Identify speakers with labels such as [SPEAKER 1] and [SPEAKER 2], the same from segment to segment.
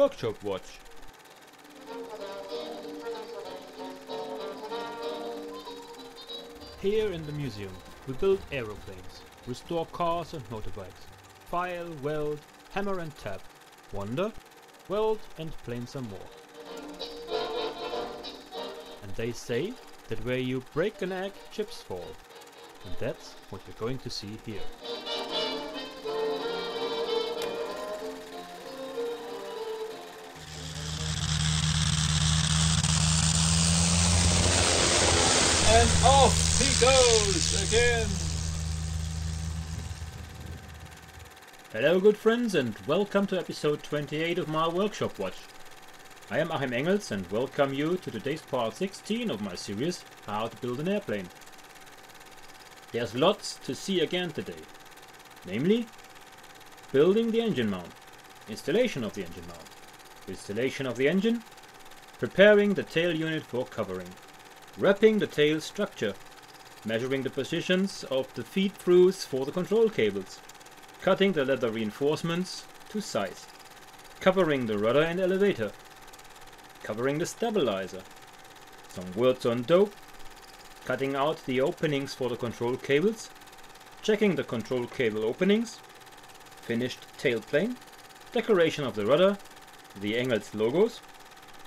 [SPEAKER 1] Workshop Watch. Here in the museum we build aeroplanes, restore cars and motorbikes, file, weld, hammer and tap, wonder, weld and plane some more. And they say that where you break an egg, chips fall. And that's what you're going to see here. And off he goes again! Hello good friends and welcome to episode 28 of my Workshop Watch. I am Achim Engels and welcome you to today's part 16 of my series How to Build an Airplane. There's lots to see again today, namely building the engine mount, installation of the engine mount, installation of the engine, preparing the tail unit for covering, wrapping the tail structure, measuring the positions of the feed-throughs for the control cables, cutting the leather reinforcements to size, covering the rudder and elevator, covering the stabilizer, some words on dope, cutting out the openings for the control cables, checking the control cable openings, finished tailplane, decoration of the rudder, the Engels logos,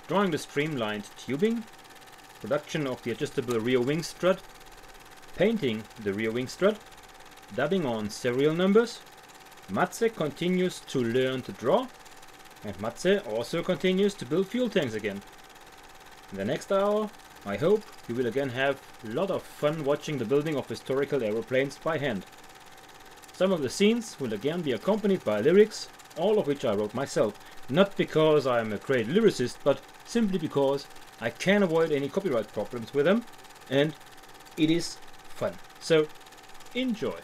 [SPEAKER 1] drawing the streamlined tubing, production of the adjustable rear wing strut, painting the rear wing strut, dubbing on serial numbers. Matze continues to learn to draw, and Matze also continues to build fuel tanks again. In the next hour, I hope you will again have a lot of fun watching the building of historical aeroplanes by hand. Some of the scenes will again be accompanied by lyrics, all of which I wrote myself. Not because I am a great lyricist, but simply because I can't avoid any copyright problems with them, and it is fun. So, enjoy!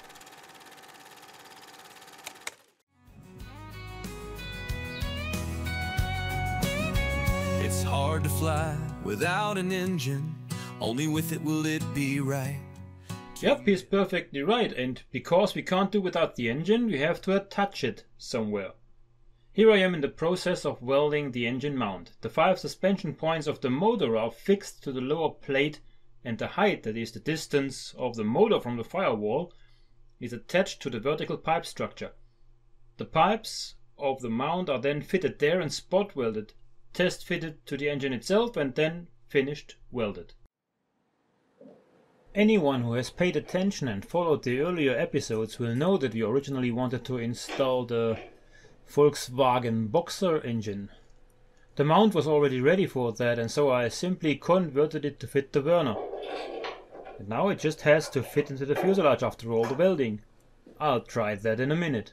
[SPEAKER 2] It's hard to fly without an engine, only with it will it be right.
[SPEAKER 1] Yep, he's perfectly right, and because we can't do without the engine, we have to attach it somewhere. Here I am in the process of welding the engine mount. The 5 suspension points of the motor are fixed to the lower plate, and the height, that is the distance of the motor from the firewall, is attached to the vertical pipe structure. The pipes of the mount are then fitted there and spot welded, test fitted to the engine itself, and then finished welded. Anyone who has paid attention and followed the earlier episodes will know that we originally wanted to install the Volkswagen Boxer engine. The mount was already ready for that, and so I simply converted it to fit the burner. And now it just has to fit into the fuselage after all the welding. I'll try that in a minute.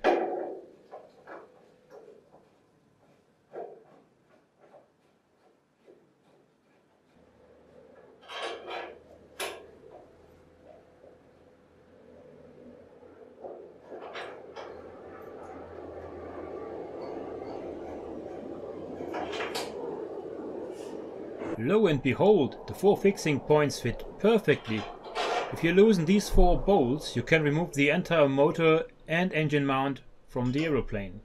[SPEAKER 1] Lo and behold, the 4 fixing points fit perfectly. If you loosen these 4 bolts, you can remove the entire motor and engine mount from the aeroplane.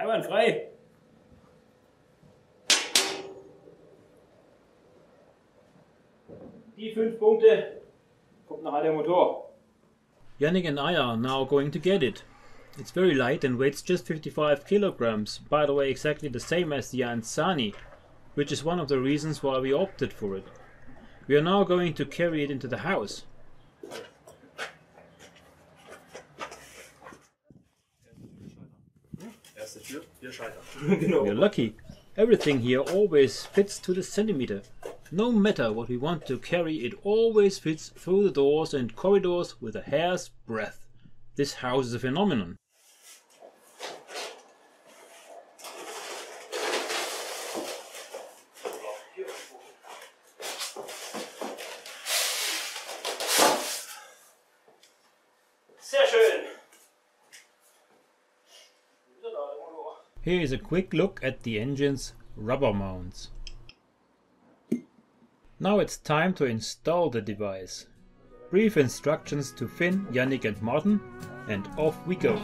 [SPEAKER 1] Einwandfrei! Die 5 Punkte kommt nachher der Motor. Yannick and I are now going to get it. It's very light and weighs just 55 kilograms, by the way exactly the same as the Ansani, which is one of the reasons why we opted for it. We are now going to carry it into the house. We're lucky. Everything here always fits to the centimeter. No matter what we want to carry, it always fits through the doors and corridors with a hair's breadth. This house is a phenomenon.
[SPEAKER 3] Sehr schön.
[SPEAKER 1] Here is a quick look at the engine's rubber mounts. Now it's time to install the device. Brief instructions to Finn, Yannick and Martin, and off we go.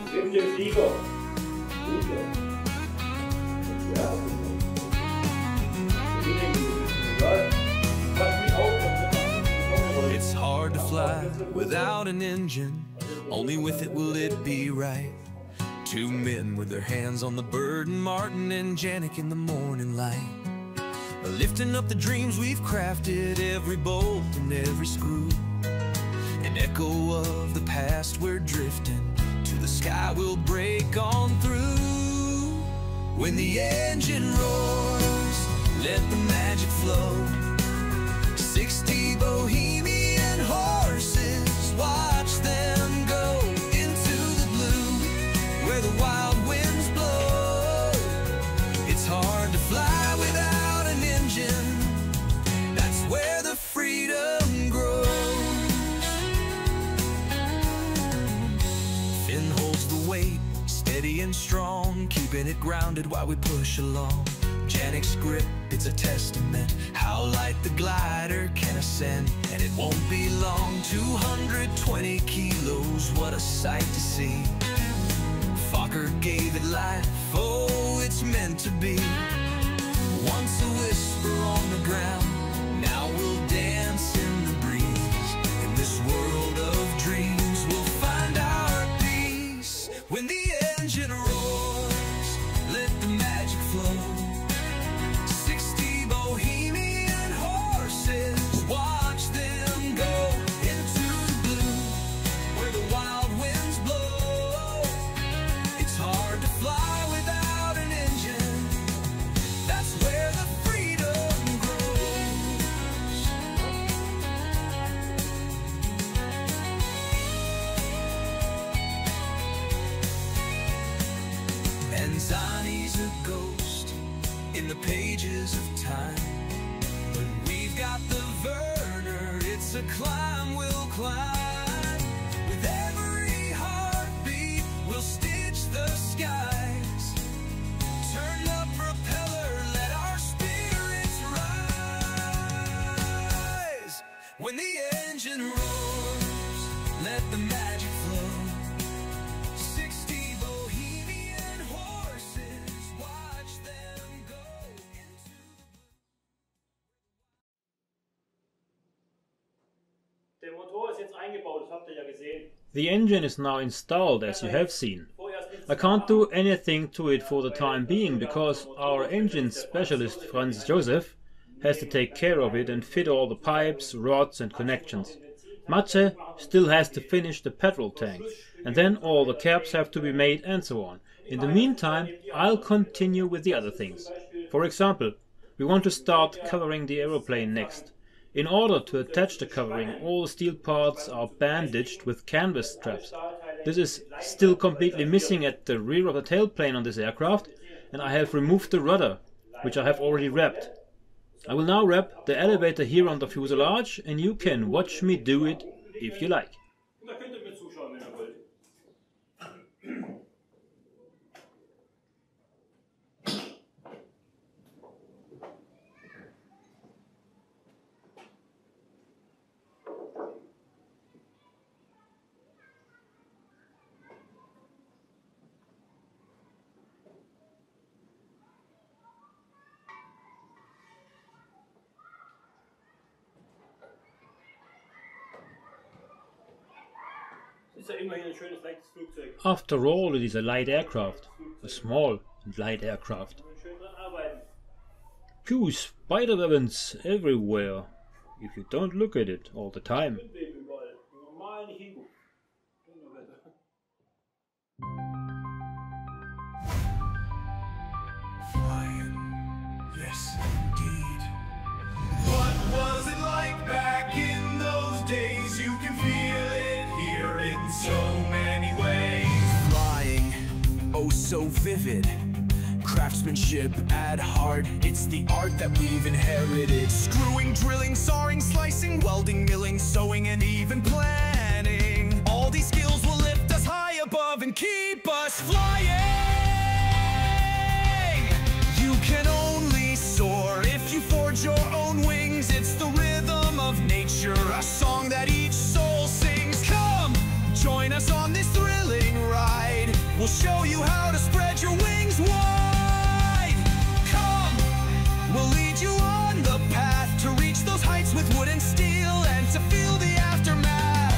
[SPEAKER 2] It's hard to fly without an engine, only with it will it be right. Two men with their hands on the bird, and Martin and Janik in the morning light, lifting up the dreams we've crafted, every bolt and every screw. An echo of the past, we're drifting to the sky, we'll break on through. When the engine roars, let the magic flow. 60 bohemian horses, watch them go into the blue, where the wild winds blow. It's hard to fly without an engine, that's where the freedom grows. Finn holds the weight, steady and strong, keeping it grounded while we push along. Janik's grip, it's a testament, how light the glider can ascend, and it won't be long. 220 kilos, what a sight to see. Fokker gave it life, oh, it's meant to be. Once a whisper on the ground, now we'll dance in the breeze. In this world of dreams, we'll find our peace. When the engine roars, let the magic flow. 60 bohemian horses, watch them go into the blue, where the wild winds blow. It's hard to fly without an engine, that's where the freedom grows. And Zani's a ghost in the pages of time, but we've got the Werner, it's a climb we'll climb. With every heartbeat, we'll stitch the skies. Turn the propeller, let our spirits rise. When the engine roars, let the magic flow. 60 bohemian horses, watch them go into
[SPEAKER 3] Der Motor ist jetzt eingebaut, das habt ihr ja gesehen.
[SPEAKER 1] The engine is now installed, as you have seen. I can't do anything to it for the time being because our engine specialist Franz Josef has to take care of it and fit all the pipes, rods and connections. Matze still has to finish the petrol tank, and then all the caps have to be made and so on. In the meantime, I'll continue with the other things. For example, we want to start covering the aeroplane next. In order to attach the covering, all the steel parts are bandaged with canvas straps. This is still completely missing at the rear of the tailplane on this aircraft, and I have removed the rudder, which I have already wrapped. I will now wrap the elevator here on the fuselage, and you can watch me do it if you like.
[SPEAKER 3] Da könnt ihr mir zuschauen, wenn ihr wollt. Ist ja immerhin ein schönes leichtes Flugzeug.
[SPEAKER 1] After all, it is a light aircraft, a small and light aircraft.
[SPEAKER 3] Schön dran arbeiten.
[SPEAKER 1] Phew, spider weapons everywhere, if you don't look at it all the time.
[SPEAKER 3] Windweben überall. Normal nicht hingucken. Donnerwetter.
[SPEAKER 2] Yes, indeed. What was it like back in those days? You can feel it here in so many ways. oh so vivid. Craftsmanship at heart, it's the art that we've inherited. Screwing, drilling, sawing, slicing, welding, milling, sewing, and even planning. All these skills will lift us high above and keep us flying. You can only soar if you forge your own wings. It's the rhythm of nature, a song that each soul sings. Come, join us on this thrilling ride. We'll show you how to spread your wings wide. Come, we'll lead you on the path to reach those heights with wood and steel and to feel the aftermath.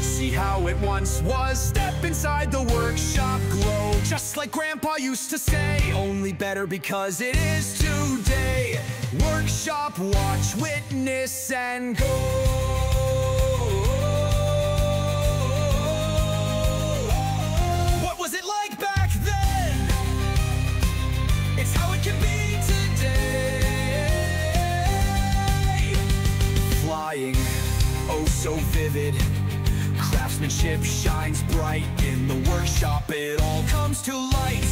[SPEAKER 2] See how it once was, step inside the workshop glow. Just like Grandpa used to say, only better because it is today. Workshop, watch, witness, and go. What was it like back then? It's how it can be today. Flying, oh so vivid. Craftsmanship shines bright in the workshop. It all comes to light.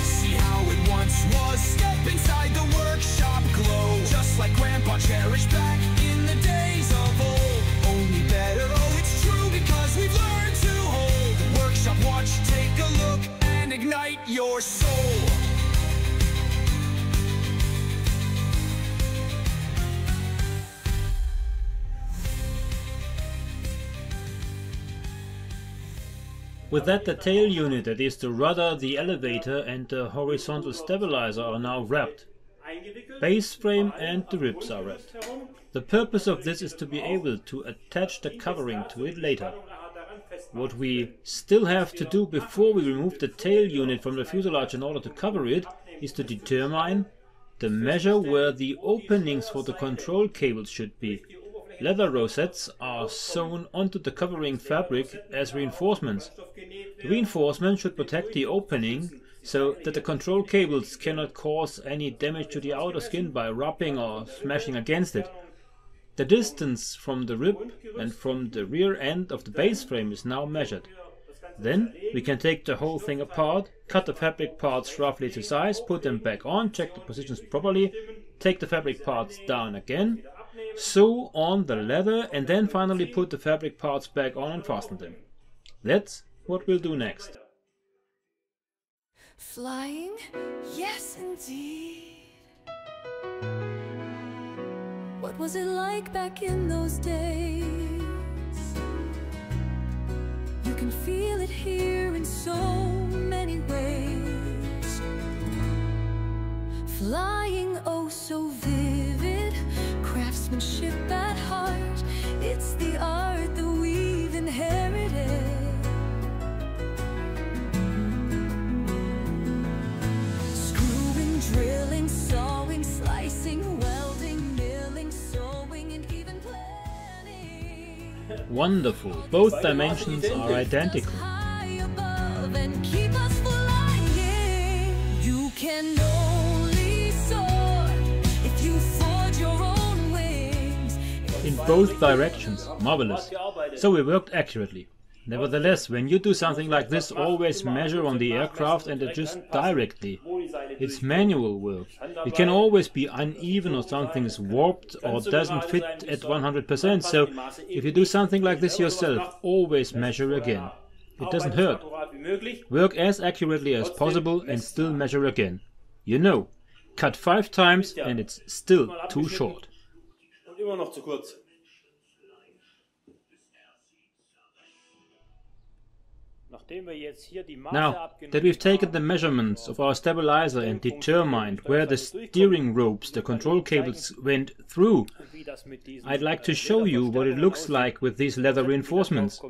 [SPEAKER 2] See how it once was. Step inside the workshop glow. Just like Grandpa cherished back in the days of old. Only better, oh it's true, because we've learned to hold. Workshop watch, take a look and ignite your soul.
[SPEAKER 1] With that, the tail unit, that is the rudder, the elevator and the horizontal stabilizer, are now wrapped. Base frame and the ribs are wrapped. The purpose of this is to be able to attach the covering to it later. What we still have to do before we remove the tail unit from the fuselage in order to cover it is to determine the measure where the openings for the control cables should be. Leather rosettes are sewn onto the covering fabric as reinforcements. The reinforcement should protect the opening so that the control cables cannot cause any damage to the outer skin by rubbing or smashing against it. The distance from the rib and from the rear end of the base frame is now measured. Then we can take the whole thing apart, cut the fabric parts roughly to size, put them back on, check the positions properly, take the fabric parts down again, sew on the leather and then finally put the fabric parts back on and fasten them. That's what we'll do next.
[SPEAKER 4] Flying? Yes, indeed. What was it like back in those days? You can feel it here in so many ways. Flying, oh so vivid. Craftsmanship at heart, it's the art that we've inherited. Screwing, drilling, sawing, slicing, welding, milling, sewing, and even planning.
[SPEAKER 1] Wonderful, both dimensions are identical.
[SPEAKER 4] High above and keep us flying. You can only soar if you forge your own
[SPEAKER 1] in both directions. Marvelous. So we worked accurately. Nevertheless, when you do something like this, always measure on the aircraft and adjust directly. It's manual work. It can always be uneven or something is warped or doesn't fit at 100%. So if you do something like this yourself, always measure again. It doesn't hurt. Work as accurately as possible and still measure again. You know, cut 5 times and it's still too short.
[SPEAKER 3] Immer noch zu kurz.
[SPEAKER 1] Now that we've taken the measurements of our stabilizer and determined where the steering ropes, the control cables, went through, I'd like to show you what it looks like with these leather reinforcements,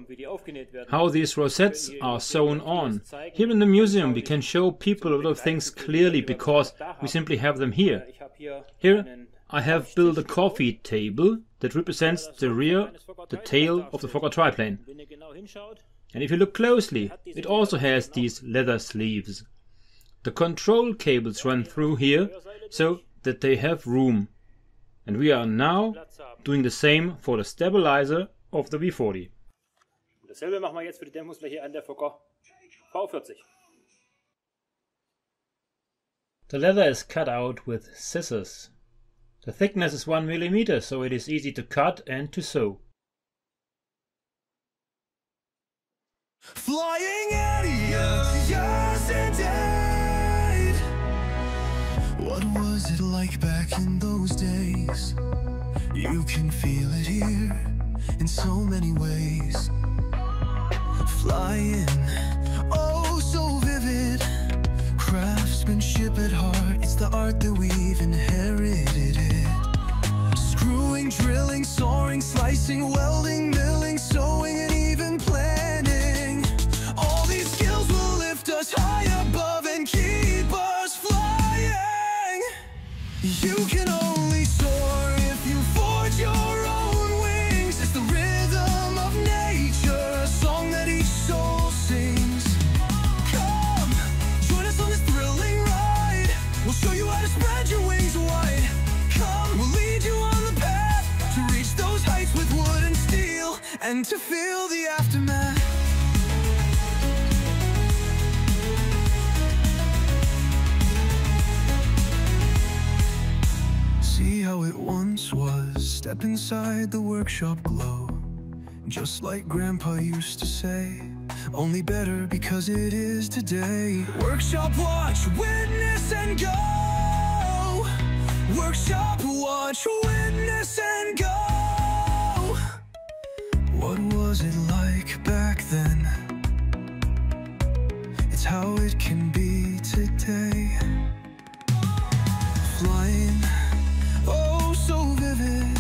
[SPEAKER 1] how these rosettes are sewn on. Here in the museum we can show people a lot of things clearly because we simply have them here. Here I have built a coffee table that represents the rear, the tail of the Fokker triplane. And if you look closely, it also has these leather sleeves. The control cables run through here so that they have room. And we are now doing the same for the stabilizer of the V40. Dasselbe machen wir jetzt für die Dämpfungsfläche an der Fokker V40. The leather is cut out with scissors. The thickness is 1 mm, so it is easy to cut and to sew.
[SPEAKER 2] Flying out of years and days. What was it like back in those days? You can feel it here in so many ways. Flying, oh so vivid. Craftsmanship at heart, it's the art that we've inherited it. Screwing, drilling, soaring, slicing, welding, milling, sewing, and even planning. All these skills will lift us high above and keep us flying. You can only soar if you forge your own wings. It's the rhythm of nature, a song that each soul sings. Come, join us on this thrilling ride. We'll show you how to spread your wings wide. Come, we'll lead you on the path to reach those heights with wood and steel, and to feel the aftermath. See how it once was, step inside the workshop glow. Just like Grandpa used to say, only better because it is today. Workshop watch, witness and go. Workshop watch, witness and go. What was it like back then? It's how it can be today. Flying, oh so vivid.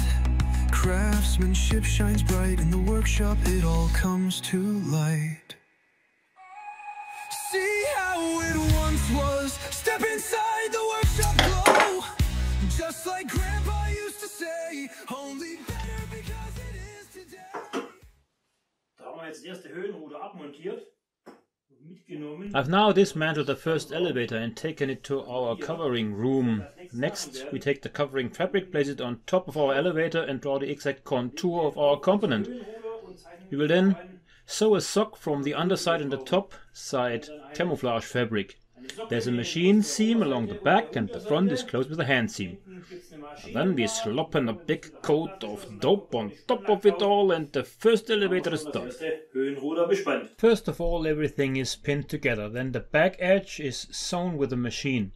[SPEAKER 2] Craftsmanship shines bright in the workshop, it all comes to light. See how it once was, step inside the workshop glow. Just like Grandpa used to say, only better because it is today.
[SPEAKER 3] Da haben wir jetzt das erste Höhenruder abmontiert.
[SPEAKER 1] I've now dismantled the first elevator and taken it to our covering room. Next, we take the covering fabric, place it on top of our elevator and draw the exact contour of our component. We will then sew a sock from the underside and the top side camouflage fabric. There's a machine seam along the back and the front is closed with a hand seam. And then we sloppen a big coat of dope on top of it all and the first elevator is done. First of all, everything is pinned together, then the back edge is sewn with a machine.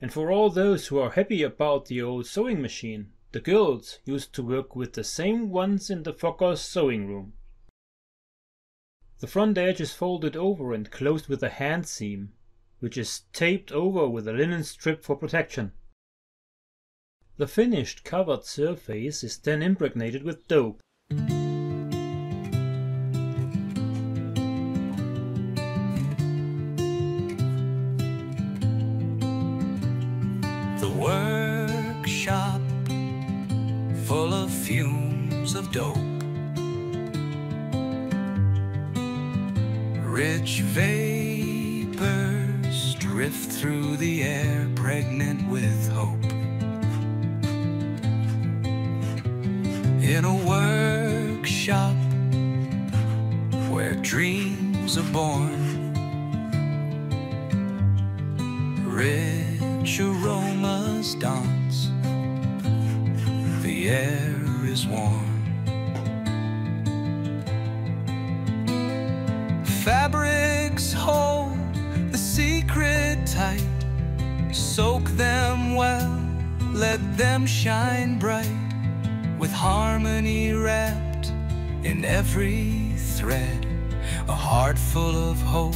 [SPEAKER 1] And for all those who are happy about the old sewing machine, the girls used to work with the same ones in the Fokker's sewing room. The front edge is folded over and closed with a hand seam, which is taped over with a linen strip for protection. The finished covered surface is then impregnated with dope.
[SPEAKER 2] The workshop full of fumes of dope. Rich vapors drift through the air, pregnant with hope. In a workshop where dreams are born, rich aromas dance, the air is warm. Fabrics hold the secret tight, soak them well, let them shine bright, with harmony wrapped in every thread, a heart full of hope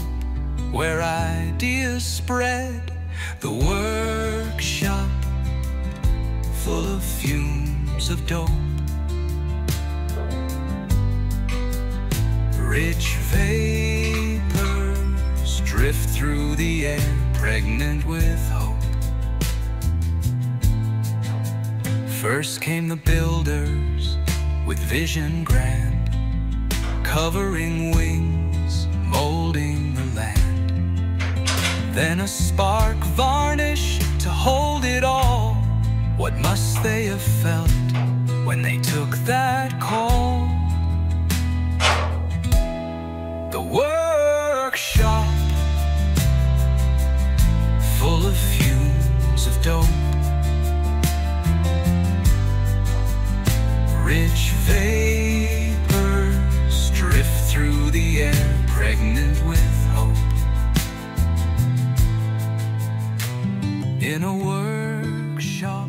[SPEAKER 2] where ideas spread. The workshop full of fumes of dope. Rich vapors drift through the air, pregnant with hope. First came the builders with vision grand, covering wings, molding the land. Then a spark varnish to hold it all, What must they have felt when they took that call? The workshop, full of fumes of dope, rich vapors drift through the air, pregnant with hope. In a workshop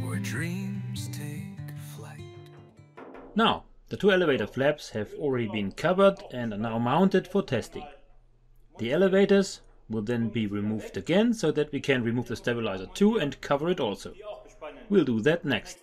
[SPEAKER 2] where dreams take flight.
[SPEAKER 1] Now, the two elevator flaps have already been covered and are now mounted for testing. The elevators will then be removed again so that we can remove the stabilizer too and cover it also. We'll do that next.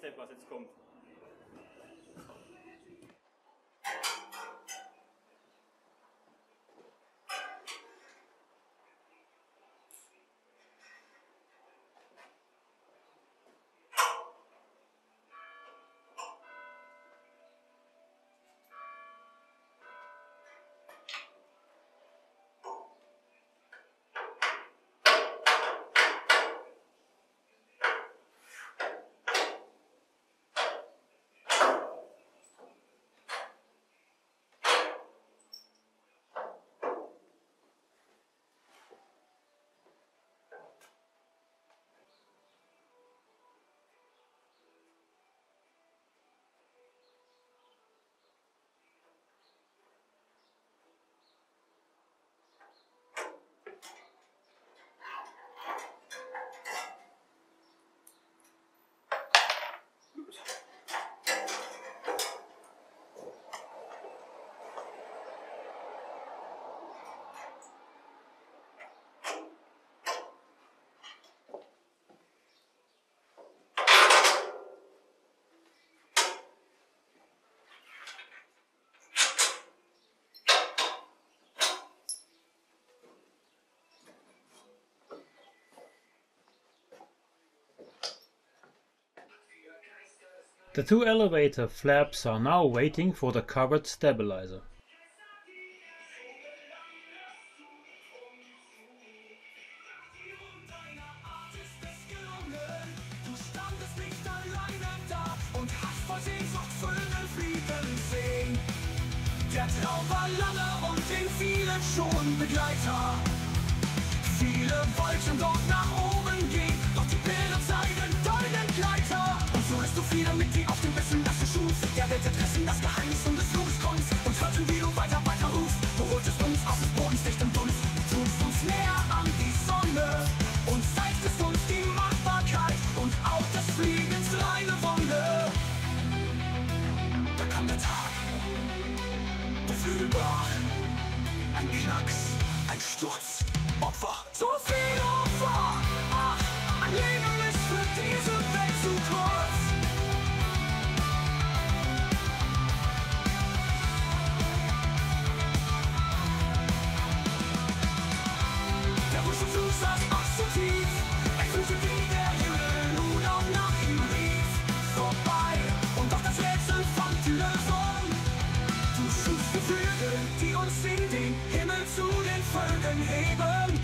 [SPEAKER 1] The two elevator flaps are now waiting for the covered stabilizer.
[SPEAKER 2] Der Traum war lange und in vielen schon Begleiter. Viele wollten dort nach oben gehen, doch die Bilder zeigen deinen Gleiter. Und so ist du wieder mit dir auf dem besten Schuss der Welt entrissen, das Geheimnis und des Flugskunst. Und hörten, wie du weiter rufst. Du holtest uns aus des Bodens dichtem Dunst, tust uns näher an die Sonne und zeigtest uns die Machbarkeit und auch des Fliegens reine Wonne. Da kam der Tag, der Flügel brach, ein Knacks, ein Sturz, Opfer, so viel Opfer. Ach, ein Leben ist für diese Welt zu kurz. Der Rüssel saß ach so tief, er fühlte wie der Himmel nun auch nach ihm rief. Vorbei, und doch das Rätsel fand die Lösung. Du schufst Gefühle, die uns in den Himmel zu den Völkern heben.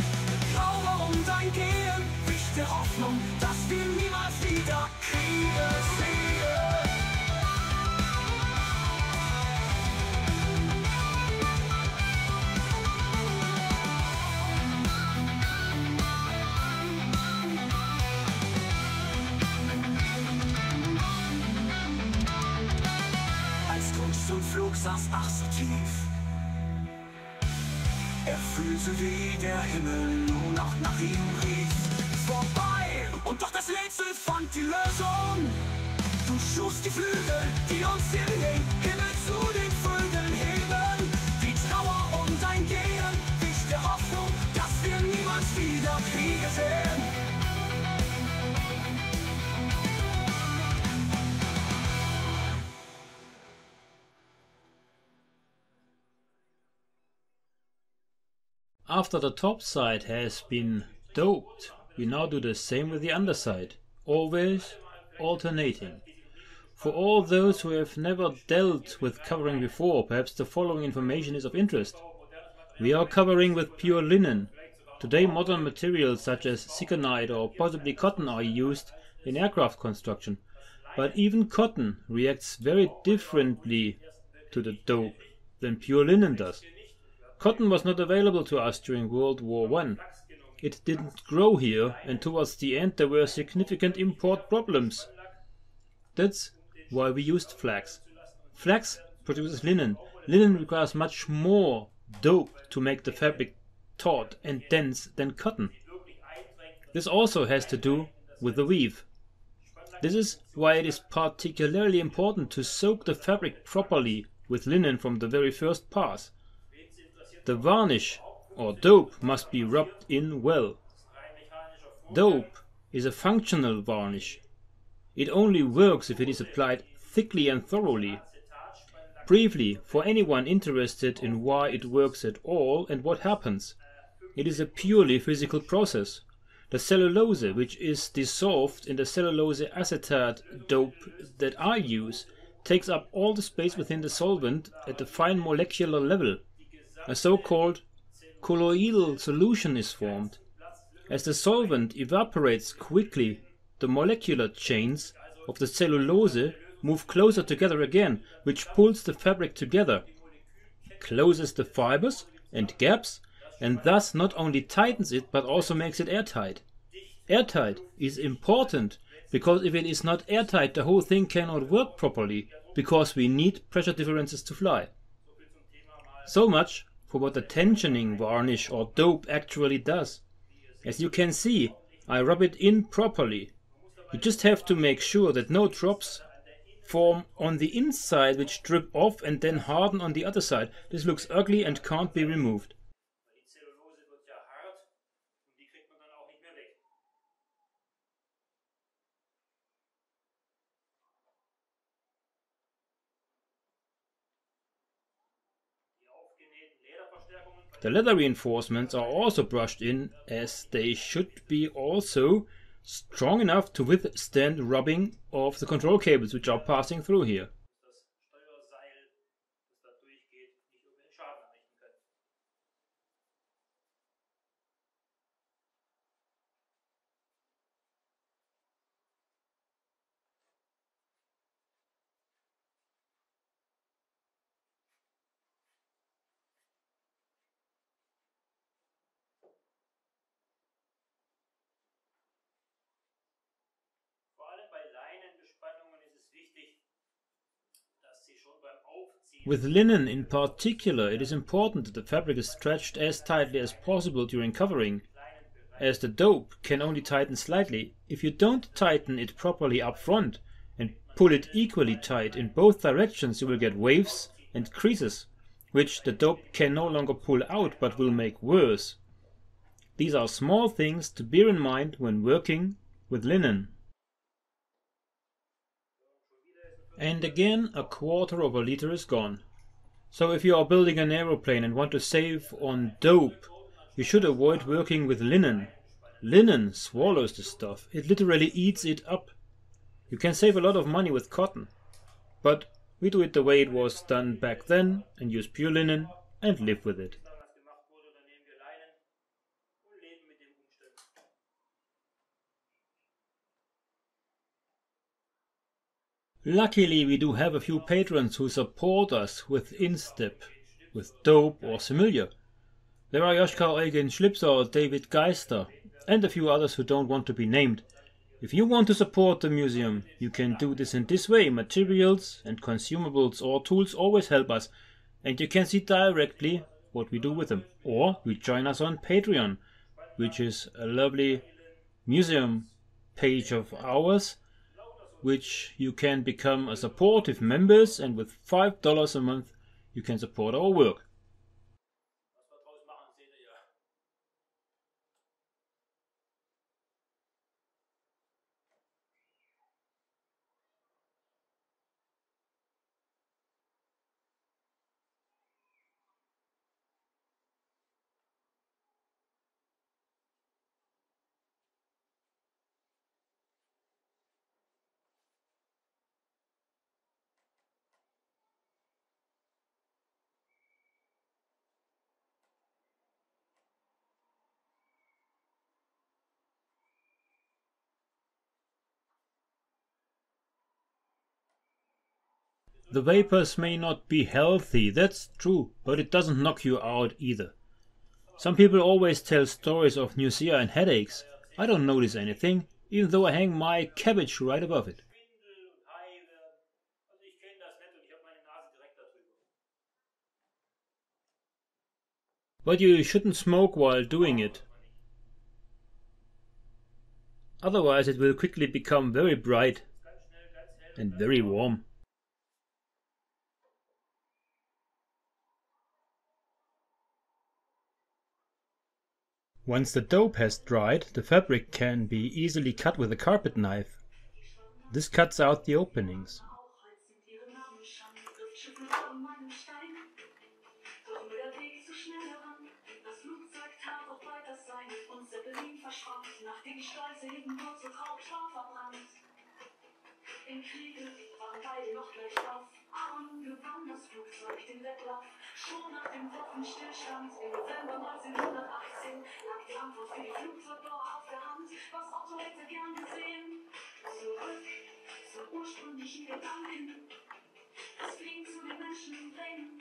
[SPEAKER 2] Trauer um dein Gehen, wicht der Hoffnung, dass wir niemals wieder Kriege sehen. Als Kunst zum Flug saß ach so tief. Er fühlte, wie der Himmel nun auch nach ihm rief. Vorbei, und doch das Rätsel fand die Lösung. Du schufst die Flügel, die uns in den Himmel zu den Vögeln heben. Die Trauer um dein Gehen, wicht der Hoffnung, dass wir niemals wieder Kriege sehen.
[SPEAKER 1] After the top side has been doped, we now do the same with the underside, always alternating. For all those who have never dealt with covering before, perhaps the following information is of interest. We are covering with pure linen, Today modern materials such as 𝔚𝔬𝔯𝔥 or possibly cotton are used in aircraft construction, but even cotton reacts very differently to the dope than pure linen does. Cotton was not available to us during World War I. It didn't grow here, and towards the end there were significant import problems. That's why we used flax. Flax produces linen. Linen requires much more dope to make the fabric taut and dense than cotton. This also has to do with the weave. This is why it is particularly important to soak the fabric properly with linen from the very first pass. The varnish or dope must be rubbed in well. Dope is a functional varnish. It only works if it is applied thickly and thoroughly. Briefly, for anyone interested in why it works at all and what happens, it is a purely physical process. The cellulose, which is dissolved in the cellulose acetate dope that I use, takes up all the space within the solvent at the fine molecular level. A so-called colloidal solution is formed. As the solvent evaporates quickly, the molecular chains of the cellulose move closer together again, which pulls the fabric together, closes the fibers and gaps, and thus not only tightens it but also makes it airtight. Airtight is important because if it is not airtight, the whole thing cannot work properly, because we need pressure differences to fly. So much for what the tensioning varnish or dope actually does. As you can see, I rub it in properly. You just have to make sure that no drops form on the inside which drip off and then harden on the other side. This looks ugly and can't be removed. The leather reinforcements are also brushed in, as they should be also strong enough to withstand rubbing of the control cables which are passing through here. With linen in particular, it is important that the fabric is stretched as tightly as possible during covering, as the dope can only tighten slightly. If you don't tighten it properly up front and pull it equally tight in both directions, you will get waves and creases, which the dope can no longer pull out but will make worse. These are small things to bear in mind when working with linen. And again, a quarter of a liter is gone. So if you are building an aeroplane and want to save on dope, you should avoid working with linen. Linen swallows the stuff. It literally eats it up. You can save a lot of money with cotton. But we do it the way it was done back then and use pure linen and live with it. Luckily, we do have a few patrons who support us with Instep, with dope or 𝔚𝔬𝔯𝔥𝔬𝔮. There are 𝔚𝔬𝔮𝔬𝔮𝔬𝔮, David Geister, and a few others who don't want to be named. If you want to support the museum, you can do this in this way. Materials and consumables or tools always help us, and you can see directly what we do with them. Or you join us on Patreon, which is a lovely museum page of ours, which you can become a supportive member, and with $5 a month you can support our work. The vapors may not be healthy, that's true, but it doesn't knock you out either. Some people always tell stories of nausea and headaches. I don't notice anything, even though I hang my cabbage right above it. But you shouldn't smoke while doing it. Otherwise it will quickly become very bright and very warm. Once the dope has dried, the fabric can be easily cut with a carpet knife. This cuts out the openings.
[SPEAKER 4] Im Kriege waren beide noch gleich auf. Aaron gewann das Flugzeug den Wettlauf. Schon nach dem Waffenstillstand im November 1918 lag die Antwort für die Flugzeugbau auf der Hand. Was Otto hätte gern gesehen. Zurück zur ursprünglichen Gedanken. Das Fliegen zu den Menschen bringen.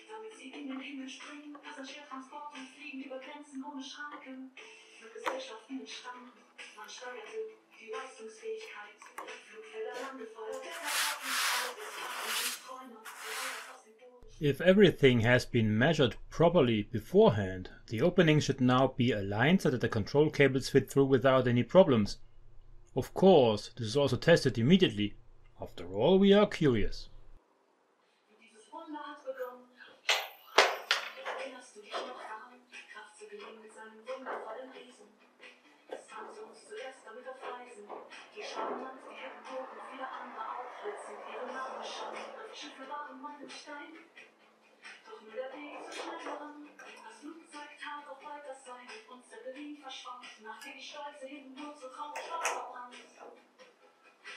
[SPEAKER 4] Damit sie in den Himmel springen. Passagiertransport und Fliegen über Grenzen ohne Schranken. Für Gesellschaften entstanden. Man steigerte die Leistungsfähigkeit.
[SPEAKER 1] If everything has been measured properly beforehand, the opening should now be aligned so that the control cables fit through without any problems. Of course, this is also tested immediately. After all, we are curious.
[SPEAKER 4] Schiffe waren Meilenstein, doch nur der Weg zu schnell heran. Das Flugzeug tat auf weiter sein und Zeppelin verschwand, nachdem die Stolze hinten nur zu Rauchstoff verbrannt.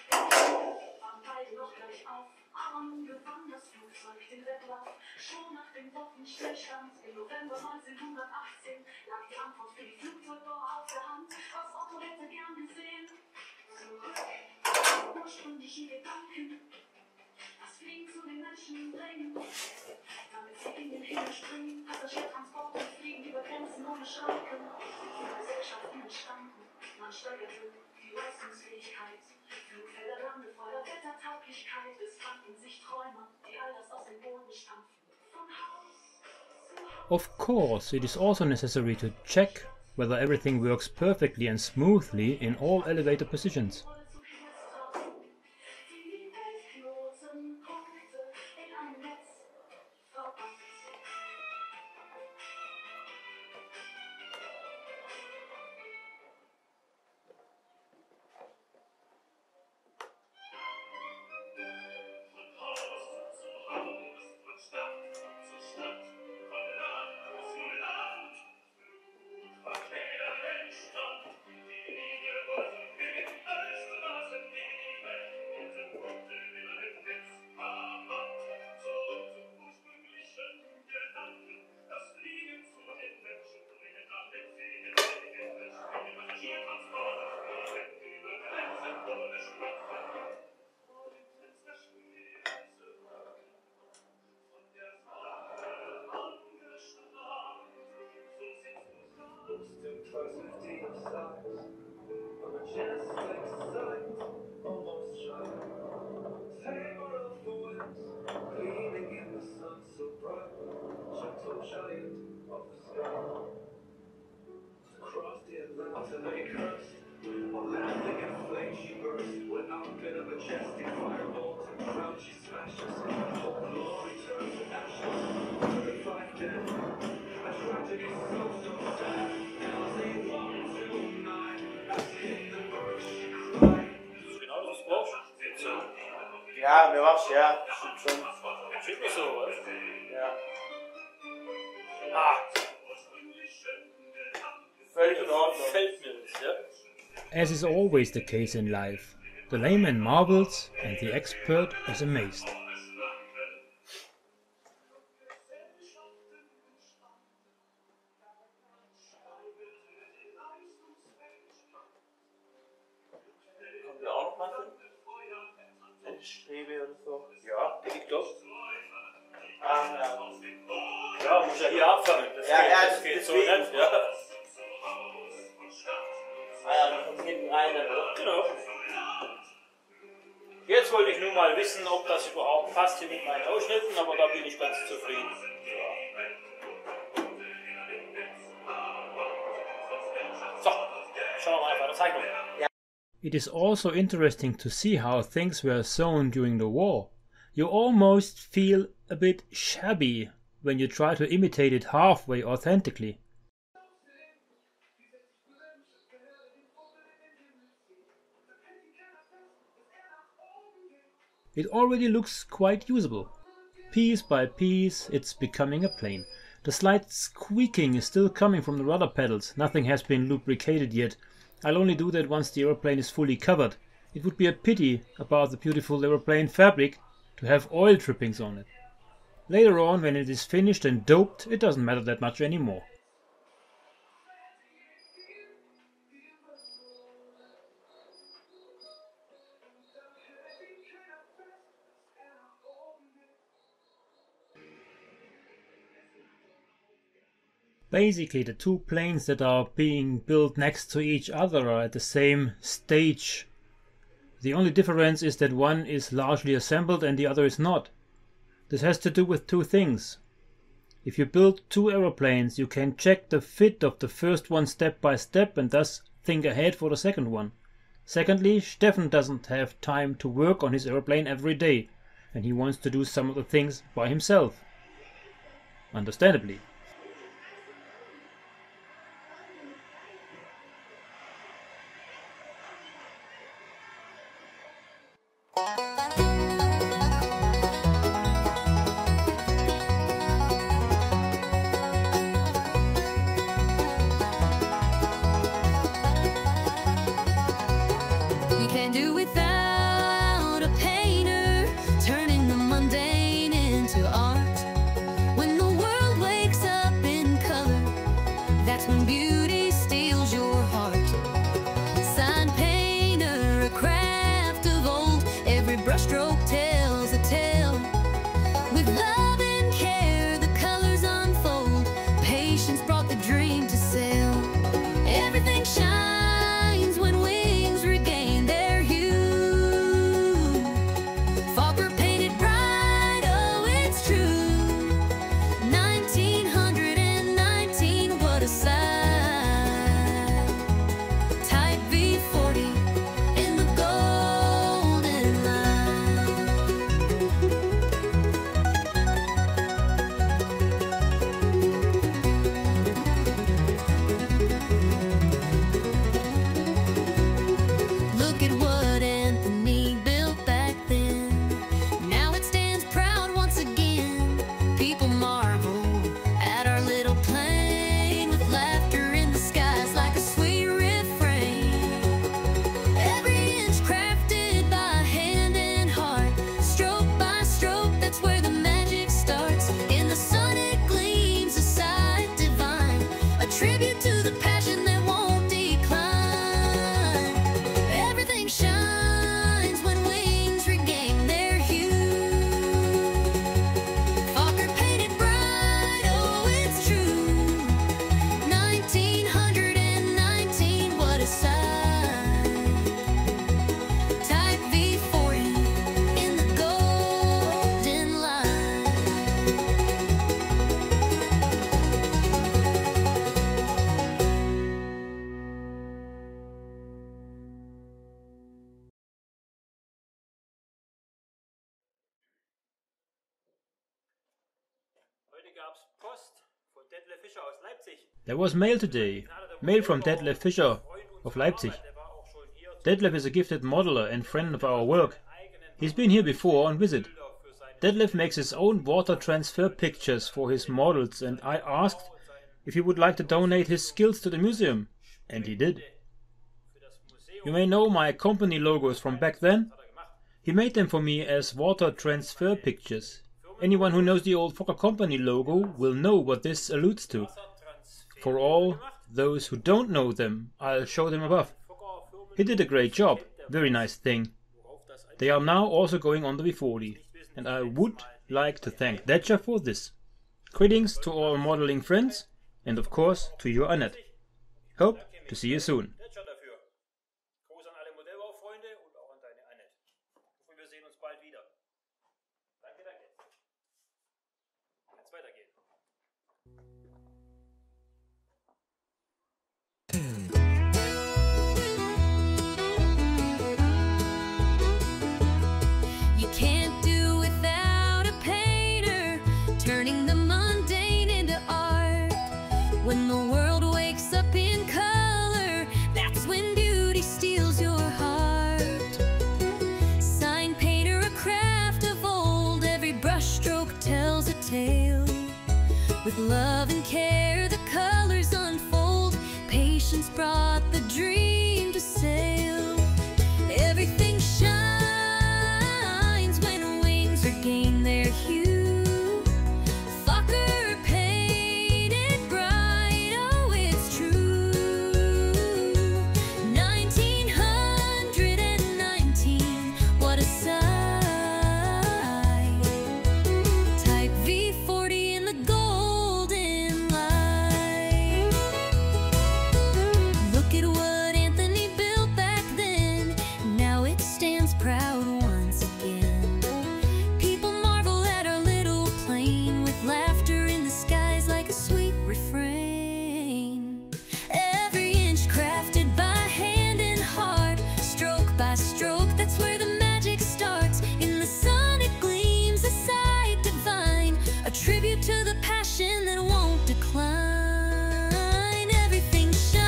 [SPEAKER 4] Waren beide noch gleich auf, Aaron gewann das Flugzeug den Wettlauf. Schon nach dem Waffenstillstand im November 1918 lag die Antwort für die Flugzeugbau auf der Hand. Was Otto hätte gern gesehen, zurück zum ursprünglichen Gedanken. Fliegen zu den Menschen bringen, damit sie in den Himmel springen. Passagiertransport und Fliegen über Grenzen ohne Schranken. Die Gesellschaften entstanden, man steigerte die Leistungsfähigkeit. Flugfelder, Landefeuer, Wettertauglichkeit. Es fanden sich Träumer, die all das aus dem Boden stampften. Von Haus zu Haus.
[SPEAKER 1] Of course, it is also necessary to check whether everything works perfectly and smoothly in all elevator positions.
[SPEAKER 5] Ja, mir war's, ja, stimmt schon.
[SPEAKER 3] Sieht nicht so, was?
[SPEAKER 5] Ja. Ah. Völlig in Ordnung.
[SPEAKER 3] Fällt mir nicht, ja?
[SPEAKER 1] As is always the case in life, the layman marvels and the expert is amazed.
[SPEAKER 5] Kommt ihr auch noch was hin? Eine Strebe oder so? Ja. richtig doch. Ah, ja.
[SPEAKER 1] Ja, muss ja hier abfangen. Das
[SPEAKER 5] Ja,
[SPEAKER 1] geht,
[SPEAKER 5] ja,
[SPEAKER 1] das geht so
[SPEAKER 5] deswegen.
[SPEAKER 1] nicht. Ja.
[SPEAKER 5] Ah ja, dann kommt hinten rein, oder?
[SPEAKER 1] Genau. Jetzt wollte ich nur mal wissen, ob das überhaupt passt hier mit meinen Ausschnitten, aber da bin ich ganz zufrieden. So, schauen wir mal einfach eine Zeichnung. It is also interesting to see how things were sewn during the war. You almost feel a bit shabby when you try to imitate it halfway authentically. It already looks quite usable. Piece by piece it's becoming a plane. The slight squeaking is still coming from the rudder pedals. Nothing has been lubricated yet. I'll only do that once the aeroplane is fully covered. It would be a pity about the beautiful aeroplane fabric to have oil drippings on it. Later on, when it is finished and doped, it doesn't matter that much anymore. Basically, the two planes that are being built next to each other are at the same stage. The only difference is that one is largely assembled and the other is not. This has to do with two things. If you build two aeroplanes, you can check the fit of the first one step by step and thus think ahead for the second one. Secondly, Steffen doesn't have time to work on his aeroplane every day, and he wants to do some of the things by himself. Understandably.
[SPEAKER 2] We can't do without a painter, turning the mundane into art. When the world wakes up in color, that's when beauty steals your heart. Sign painter, a craft of old, every brushstroke tells a tale. With love and care, the colors unfold, patience brought the dream to sail. Everything shines when wings regain their hue. Fokker painted bright, oh it's true. 1919, what a sight. Type V40 in the golden line. Look at what Anthony built back then. Now it stands proud once again. People marvel at our little plane with laughter in the skies like a sweet refrain. Every inch crafted by hand and heart, stroke by stroke, that's where the magic starts. In the sun it gleams, a sight divine, a tribute to the passion that won't decline. Everything shines when wings regain their hue. Fokker painted bright, oh it's true. 1919, what a sight. Type V40 in the golden line.
[SPEAKER 1] Heute gab's Post von Detlef Fischer aus Leipzig. There was mail today. Mail from Detlef Fischer of Leipzig. Detlef is a gifted modeler and friend of our work. He's been here before on visit. Detlef makes his own water transfer pictures for his models, and I asked if he would like to donate his skills to the museum, and he did. You may know my company logos from back then. He made them for me as water transfer pictures. Anyone who knows the old Fokker Company logo will know what this alludes to. For all those who don't know them, I'll show them above. He did a great job, very nice thing. They are now also going on the V40. and I would like to thank 𝔚𝔱𝔊𝔬𝔦𝔰𝔬𝔭 for this. Greetings to all modeling friends, and of course to your 𝔚𝔬𝔬𝔯𝔬𝔮. Hope to see you soon.
[SPEAKER 3] Dafür. Gruß an alle Modellbaufreunde und auch an deine 𝔚𝔬𝔬𝔯𝔬𝔮. Wir sehen uns bald wieder. Danke, danke. Kann's weitergehen.
[SPEAKER 6] You can't do without a painter, turning the mundane into art. When the world wakes up in color, that's when beauty steals your heart. Sign painter, a craft of old, every brushstroke tells a tale. With love and care, the colors unfold. Patience brought the dream to sail. Everything shines when wings regain their hue. Fokker painted bright, oh it's true. 1919, what a sight. Type V40 in the golden light. Look at what Anthony built back then. Now it stands proud once again. People marvel at our little plane, with laughter in the skies like a sweet refrain. Every inch crafted by hand and heart, stroke by stroke, that's where the magic starts. In the sun it gleams, a sight divine, a tribute to the passion that won't decline. Everything shines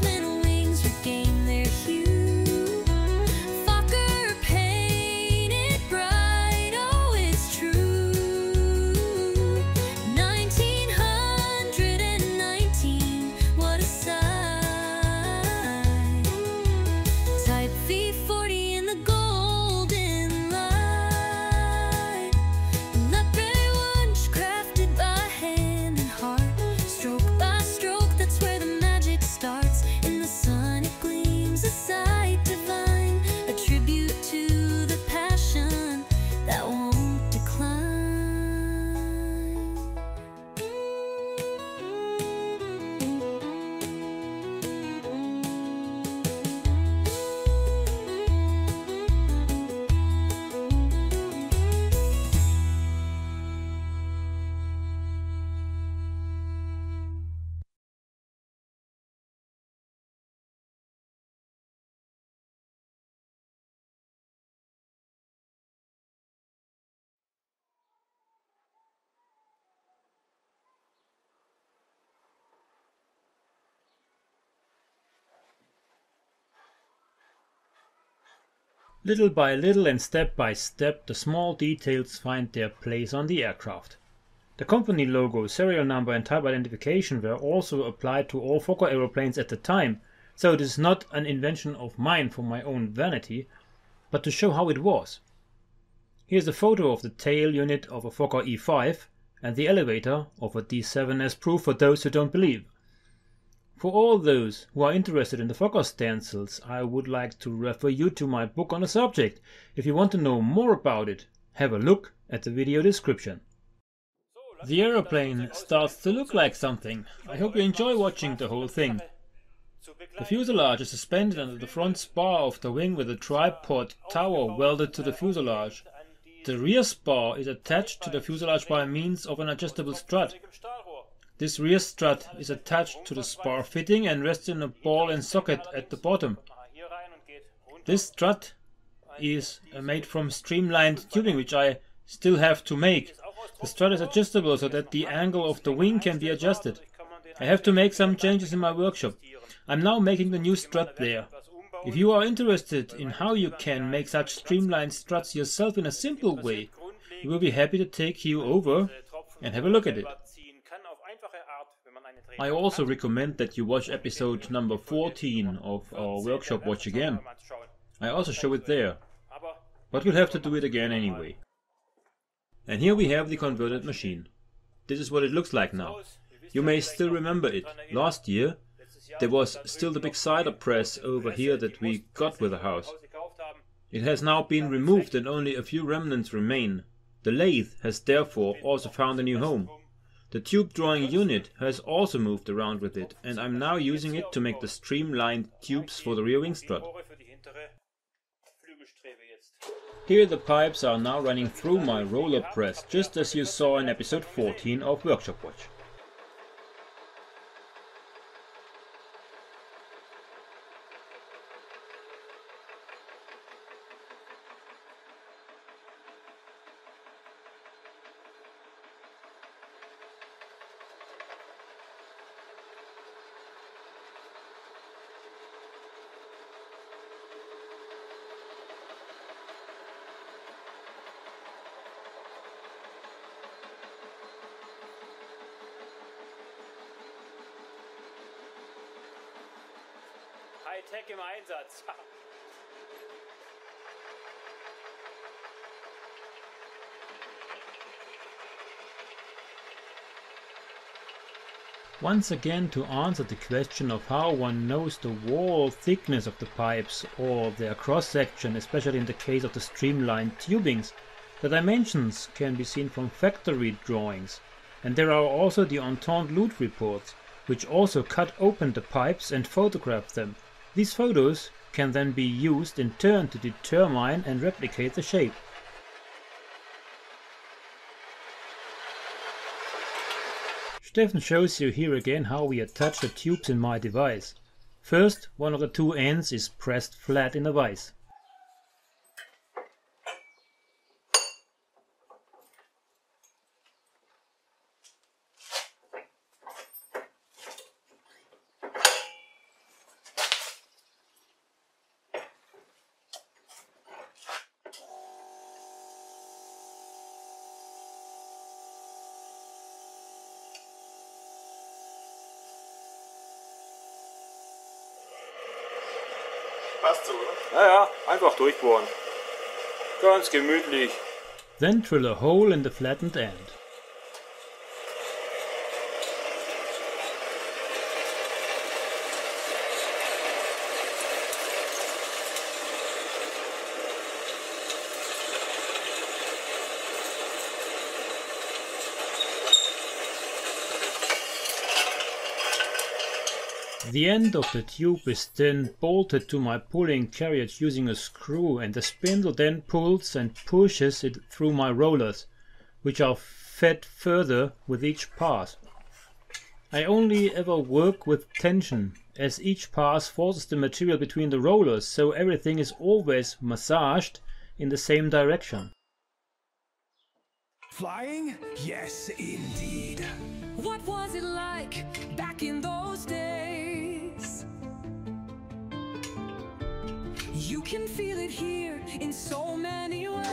[SPEAKER 6] when wings regain their hue. Fokker painted bright, oh it's true. 1919, what a sight. Type V40 in the golden light. Leopard ones crafted by hand and heart, stroke by stroke, that's where the magic starts. In the sun it gleams, a sight divine, a tribute to the passion that won't decline.
[SPEAKER 1] Little by little and step by step, the small details find their place on the aircraft. The company logo, serial number and type identification were also applied to all Fokker aeroplanes at the time, so it is not an invention of mine for my own vanity, but to show how it was. Here's a photo of the tail unit of a Fokker E5 and the elevator of a D7 as proof for those who don't believe. For all those who are interested in the Fokker stencils, I would like to refer you to my book on the subject. If you want to know more about it, have a look at the video description. The aeroplane starts to look like something. I hope you enjoy watching the whole thing. The fuselage is suspended under the front spar of the wing with a tripod tower welded to the fuselage. The rear spar is attached to the fuselage by means of an adjustable strut. This rear strut is attached to the spar fitting and rests in a ball and socket at the bottom. This strut is made from streamlined tubing, which I still have to make. The strut is adjustable so that the angle of the wing can be adjusted. I have to make some changes in my workshop. I'm now making the new strut there. If you are interested in how you can make such streamlined struts yourself in a simple way, we will be happy to take you over and have a look at it. I also recommend that you watch episode number 14 of our workshop Watch Again. I also show it there, but we'll have to do it again anyway. And here we have the converted machine. This is what it looks like now. You may still remember it. Last year there was still the big cider press over here that we got with the house. It has now been removed and only a few remnants remain. The lathe has therefore also found a new home. The tube drawing unit has also moved around with it, and I'm now using it to make the streamlined tubes for the rear wing strut. Here the pipes are now running through my roller press, just as you saw in episode 14 of Workshop Watch.
[SPEAKER 3] Hightech im Einsatz.
[SPEAKER 1] Once again, to answer the question of how one knows the wall thickness of the pipes or their cross-section, especially in the case of the streamlined tubings, the dimensions can be seen from factory drawings, and there are also the Untitled reports, which also cut open the pipes and photograph them. These photos can then be used in turn to determine and replicate the shape. Steffen shows you here again how we attach the tubes in my device. First, one of the two ends is pressed flat in a vise.
[SPEAKER 3] Passt so, oder? Ja, einfach durchbohren. Ganz gemütlich.
[SPEAKER 1] Then drill a hole in the flattened end. The end of the tube is then bolted to my pulling carriage using a screw, and the spindle then pulls and pushes it through my rollers, which are fed further with each pass. I only ever work with tension, as each pass forces the material between the rollers, so everything is always massaged in the same direction.
[SPEAKER 2] Flying? Yes, indeed.
[SPEAKER 6] What was it like back in those days? You can feel it here in so many ways.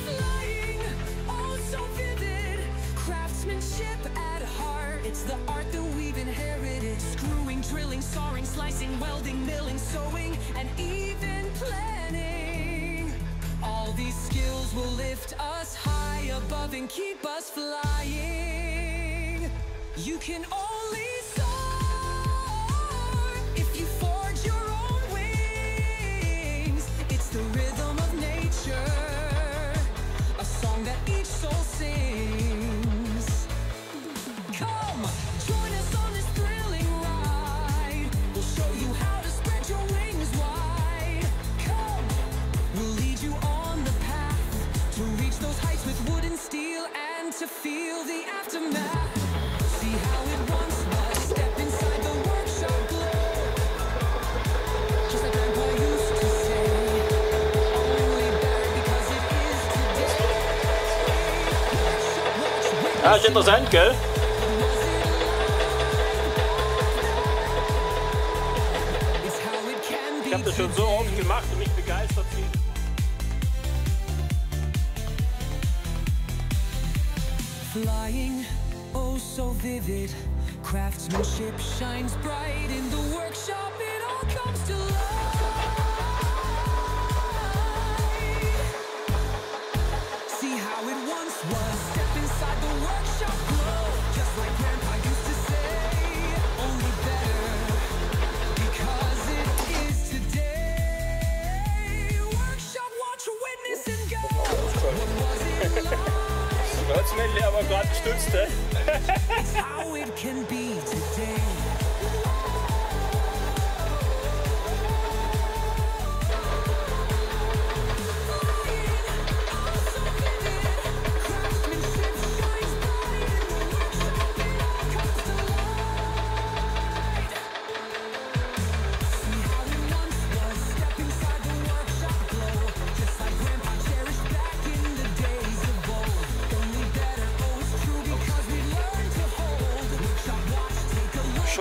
[SPEAKER 6] Flying, oh so vivid, craftsmanship at heart. It's the art that we've inherited. Screwing, drilling, sawing, slicing, welding, milling, sewing, and even planning. All these skills will lift us high above and keep us flying. You can only soar if you forge your own wings. It's the rhythm of nature, a song that each soul sings. Come, join us on this thrilling ride. We'll show you how to spread your wings wide. Come, we'll lead you on the path to reach those heights with wood and steel, and to feel the aftermath. See how it once was. Step inside the workshop glow. Just like Grandpa used to say, only better because it is today. Workshop watch,
[SPEAKER 1] Ah, ist interessant, gell?
[SPEAKER 6] is how it can be.
[SPEAKER 3] Ich habe das schon so oft gemacht und mich begeistert.
[SPEAKER 6] Flying, oh so vivid, craftsmanship shines bright in the workshop, it all comes to life. See how it once was, step inside the workshop glow. Just like Grandpa used to say, only better because it is today.
[SPEAKER 3] Professionelle, aber gerade gestützt, hä?
[SPEAKER 2] How it can be today.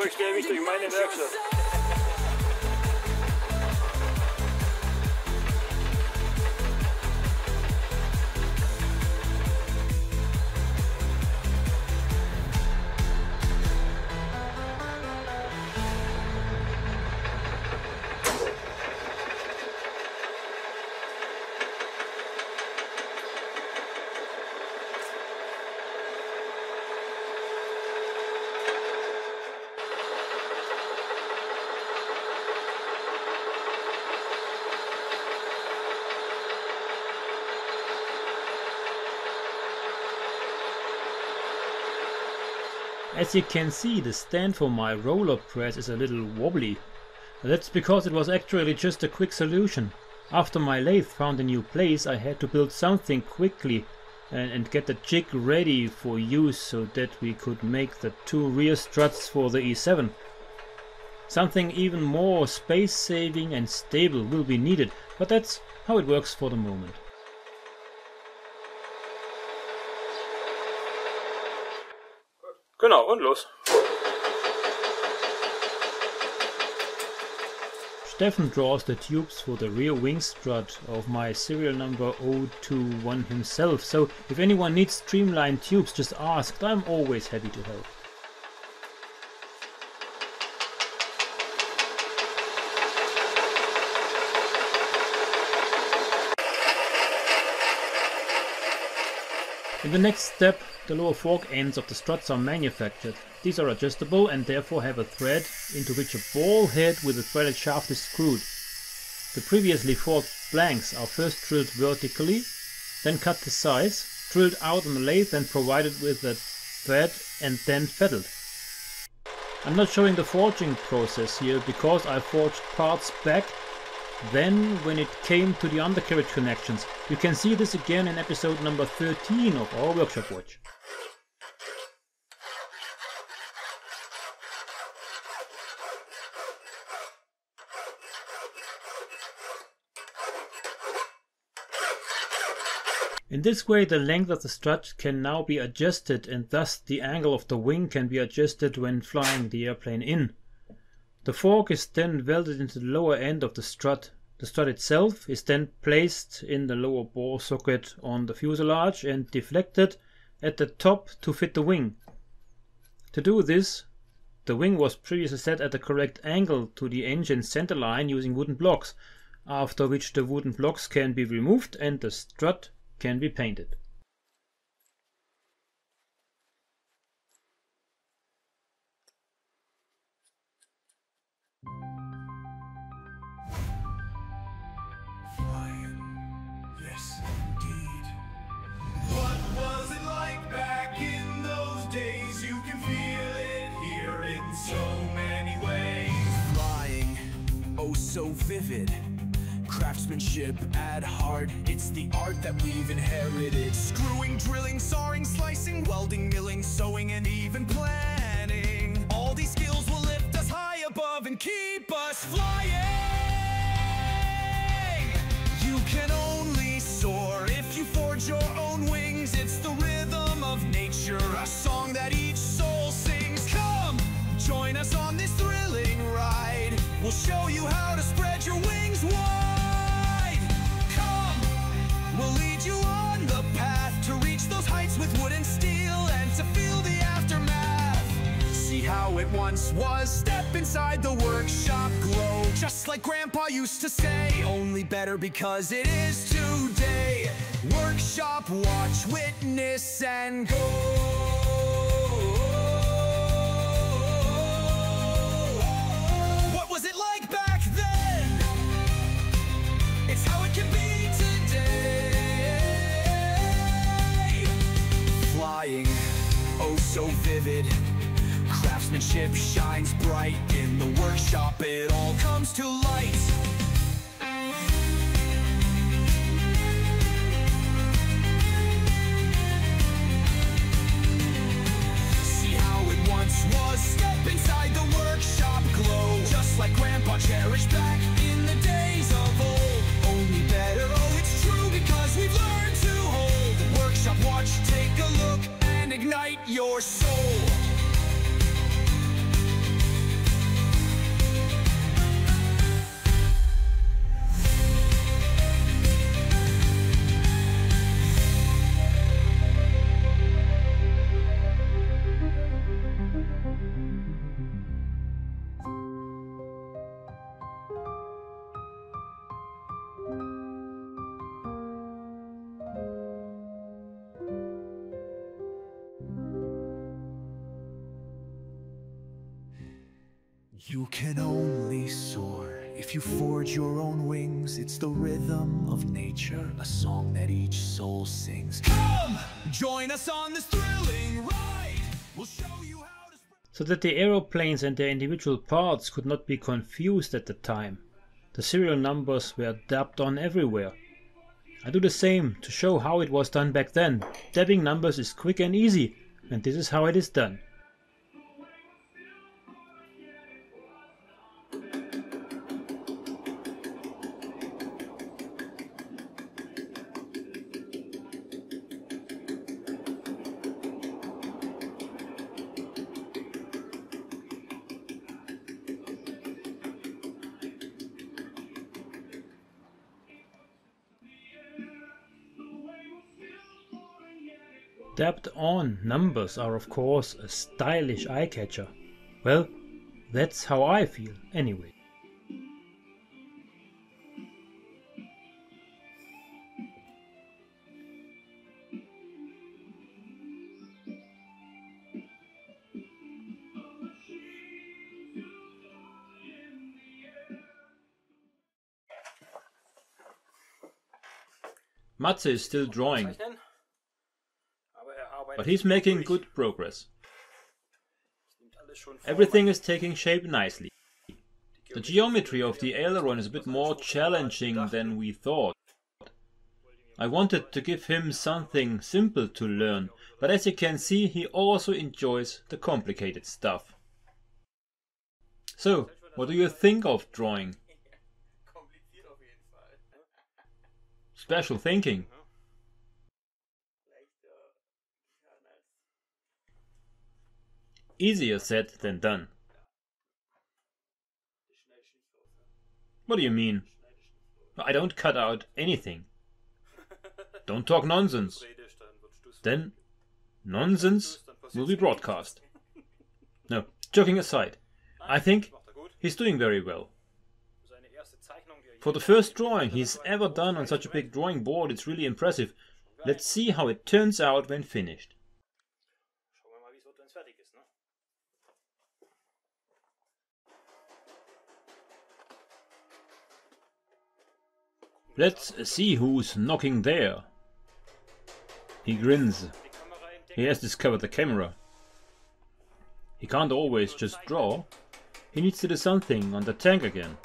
[SPEAKER 3] Ich stelle mich durch meine Werkstatt.
[SPEAKER 1] As you can see, the stand for my roller press is a little wobbly. That's because it was actually just a quick solution. After my lathe found a new place, I had to build something quickly and get the jig ready for use so that we could make the two rear struts for the E7. Something even more space saving and stable will be needed, but that's how it works for the moment.
[SPEAKER 3] Genau, und los.
[SPEAKER 1] Steffen draws the tubes for the rear wing strut of my serial number 021 himself, so if anyone needs streamlined tubes, just ask, I'm always happy to help. In the next step, the lower fork ends of the struts are manufactured. These are adjustable and therefore have a thread into which a ball head with a threaded shaft is screwed. The previously forked blanks are first drilled vertically, then cut to size, drilled out on the lathe and provided with a thread and then fetthled. I'm not showing the forging process here because I forged parts back then when it came to the undercarriage connections. You can see this again in episode number 13 of our workshop watch. In this way the length of the strut can now be adjusted and thus the angle of the wing can be adjusted when flying the airplane in. The fork is then welded into the lower end of the strut. The strut itself is then placed in the lower bore socket on the fuselage and deflected at the top to fit the wing. To do this, the wing was previously set at the correct angle to the engine center line using wooden blocks, after which the wooden blocks can be removed and the strut can be painted.
[SPEAKER 2] Yes, indeed. What was it like back in those days? You can feel it here in so many ways. Flying, oh so vivid. Craftsmanship at heart, it's the art that we've inherited. Screwing, drilling, sawing, slicing, welding, milling, sewing, and even planning. All these skills will lift us high above and keep us flying. You can only soar if you forge your own wings. It's the rhythm of nature, a song that each soul sings. Come, join us on this thrilling ride. We'll show you how to spread your wings wide. Come, we'll lead you on the path to reach those heights with wood and steel and to feel the aftermath. See how it once was, step inside the workshop glow. Just like Grandpa used to say, only better because it is today. Workshop, watch, witness, and go. What was it like back then? It's how it can be today. vivid. Craftsmanship shines bright in the workshop, it all comes to light. See how it once was, step inside the workshop glow. Just like Grandpa cherished back in the days of old. Only better, oh it's true, because we've learned to hold. Workshop watch, take a look and ignite your soul. You can only soar if you forge your own wings. It's the rhythm of nature, a song that each soul sings. Come, join us on this thrilling ride. We'll show you how to...
[SPEAKER 1] So that the aeroplanes and their individual parts could not be confused at the time, the serial numbers were dabbed on everywhere. I do the same to show how it was done back then. Dabbing numbers is quick and easy, and this is how it is done. Dabbed on numbers are of course a stylish eye-catcher. Well, that's how I feel anyway. Matze is still drawing, but he's making good progress. Everything is taking shape nicely. The geometry of the aileron is a bit more challenging than we thought. I wanted to give him something simple to learn, but as you can see, he also enjoys the complicated stuff. So, what do you think of drawing? Special thinking. Easier said than done. What do you mean? I don't cut out anything. Don't talk nonsense. Then nonsense will be broadcast. No, joking aside, I think he's doing very well. For the first drawing he's ever done on such a big drawing board, it's really impressive. Let's see how it turns out when finished. Let's see who's knocking there. He grins. He has discovered the camera. He can't always just draw. He needs to do something on the tank again.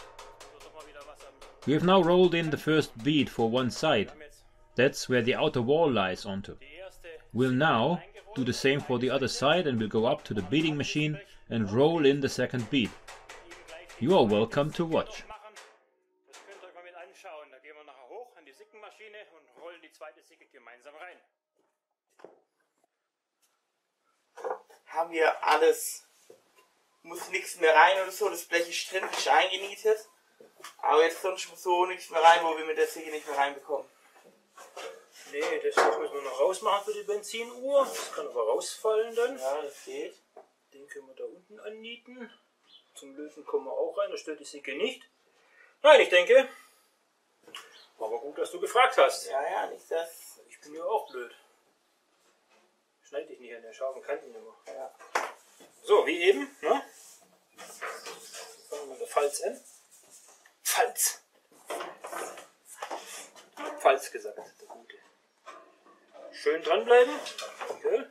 [SPEAKER 1] We have now rolled in the first bead for one side. That's where the outer wall lies onto. We'll now do the same for the other side, and we'll go up to the beading machine and roll in the second bead. You are welcome to watch.
[SPEAKER 5] Haben wir alles, muss nichts mehr rein oder so, das Blech ist drin, ist eingenietet, aber jetzt sonst muss so nichts mehr rein, wo wir mit der Säge nicht mehr reinbekommen.
[SPEAKER 3] Nee, das müssen wir noch rausmachen für die Benzinuhr, das kann aber rausfallen dann.
[SPEAKER 5] Ja, das geht.
[SPEAKER 3] Den können wir da unten annieten, zum Löten kommen wir auch rein, da stört die Säge nicht. Nein, ich denke, war aber gut, dass du gefragt hast.
[SPEAKER 5] Ja, ja, nicht das.
[SPEAKER 3] Ich bin ja auch blöd. Schneid dich nicht an der scharfen Kanten immer.
[SPEAKER 5] Ja.
[SPEAKER 3] So, wie eben, ne? Fangen wir mit der Falz an. Falz! Falz gesagt, der Gute. Schön dranbleiben. Okay.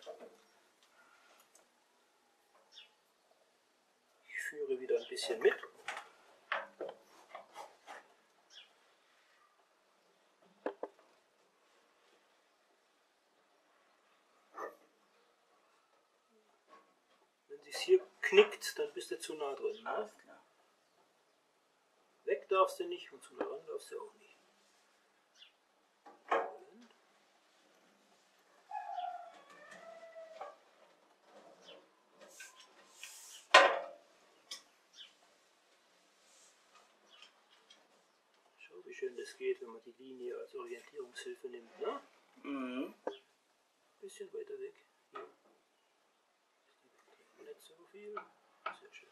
[SPEAKER 3] bisschen mit. Wenn sich's hier knickt, dann bist du zu nah drin. Ne?
[SPEAKER 5] Alles klar.
[SPEAKER 3] Weg darfst du nicht und zu nah ran darfst du auch nicht. Schau, wie schön das geht, wenn man die Linie als Orientierungshilfe nimmt. Ne?
[SPEAKER 5] Mhm.
[SPEAKER 3] Bisschen weiter weg. Hier. Nicht so viel. Sehr schön.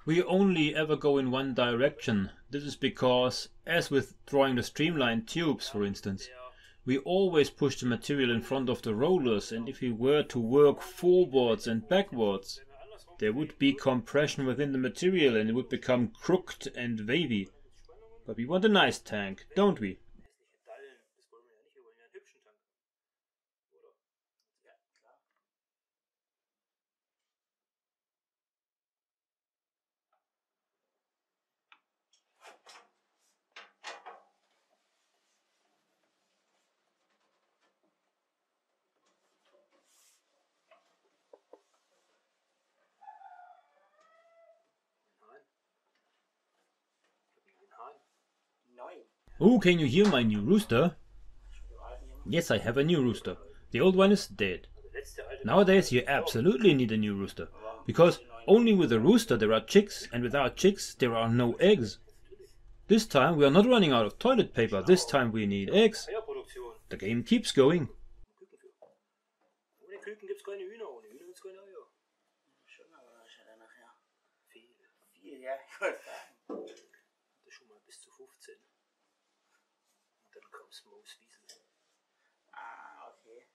[SPEAKER 1] We only ever go in one direction. This is because, as with drawing the streamlined tubes for instance, we always push the material in front of the rollers, and if we were to work forwards and backwards, there would be compression within the material and it would become crooked and wavy. But we want a nice tank, don't we? Oh, can you hear my new rooster? Yes, I have a new rooster. The old one is dead. Nowadays you absolutely need a new rooster, because only with a rooster there are chicks, and without chicks there are no eggs. This time we are not running out of toilet paper, this time we need eggs. The game keeps going.
[SPEAKER 3] Ohne Küken gibt es keine Hühner, ohne Hühner gibt es keine Eier.
[SPEAKER 5] Schon aber wahrscheinlich nachher. Viel, ja, ich wollte sagen.
[SPEAKER 3] Das ist schon mal bis zu 15. Und dann kommt's Mooswiesel.
[SPEAKER 5] Ah, okay.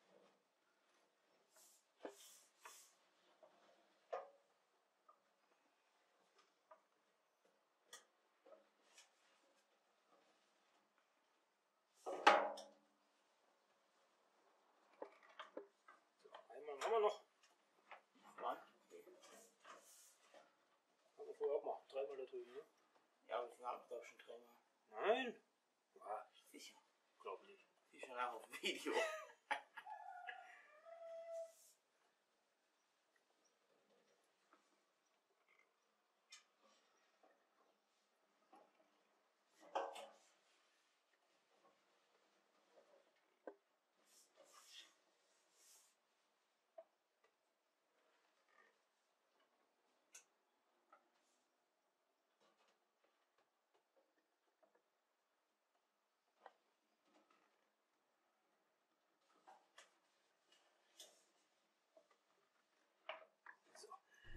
[SPEAKER 3] Einmal haben wir noch.
[SPEAKER 5] Nein? Okay.
[SPEAKER 3] Haben wir vorher auch mal. Dreimal da drüben, ne?
[SPEAKER 5] Ja, aber wir haben es doch schon dreimal.
[SPEAKER 3] Nein? Ja,
[SPEAKER 5] Sicher.
[SPEAKER 3] glaub nicht.
[SPEAKER 5] Wie schon auch auf dem Video.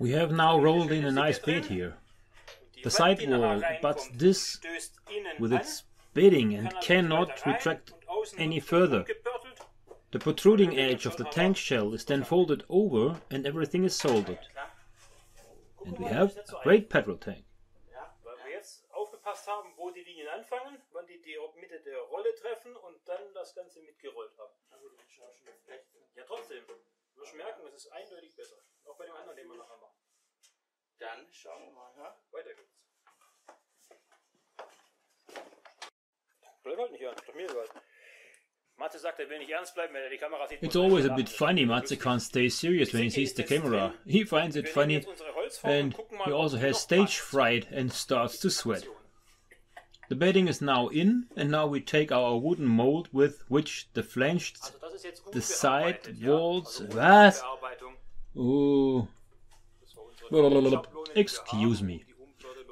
[SPEAKER 1] We have now rolled in a nice bed here. The side wall butts this with its bedding and cannot retract any further. The protruding edge of the tank shell is then folded over and everything is soldered. And we have a great petrol tank.
[SPEAKER 3] Ja, weil wir jetzt aufgepasst haben, wo die Linien anfangen, wann die Mitte der Rolle treffen und dann das Ganze mitgerollt haben. Ja, trotzdem. Du wirst merken, es ist eindeutig besser. Auch bei dem anderen, den wir noch haben.
[SPEAKER 5] Dann schauen wir mal, ja?
[SPEAKER 3] Weiter geht's. Bleib halt nicht ernst, doch mir egal. Matze sagt, er will nicht ernst bleiben, wenn er die Kamera sieht.
[SPEAKER 1] It's always a bit funny, Matze can't stay serious when he sees the camera. He finds it funny and he also has stage fright and starts to sweat. The bedding is now in, and now we take our wooden mold with which the flanged the side walls. Was? Oh. Excuse me.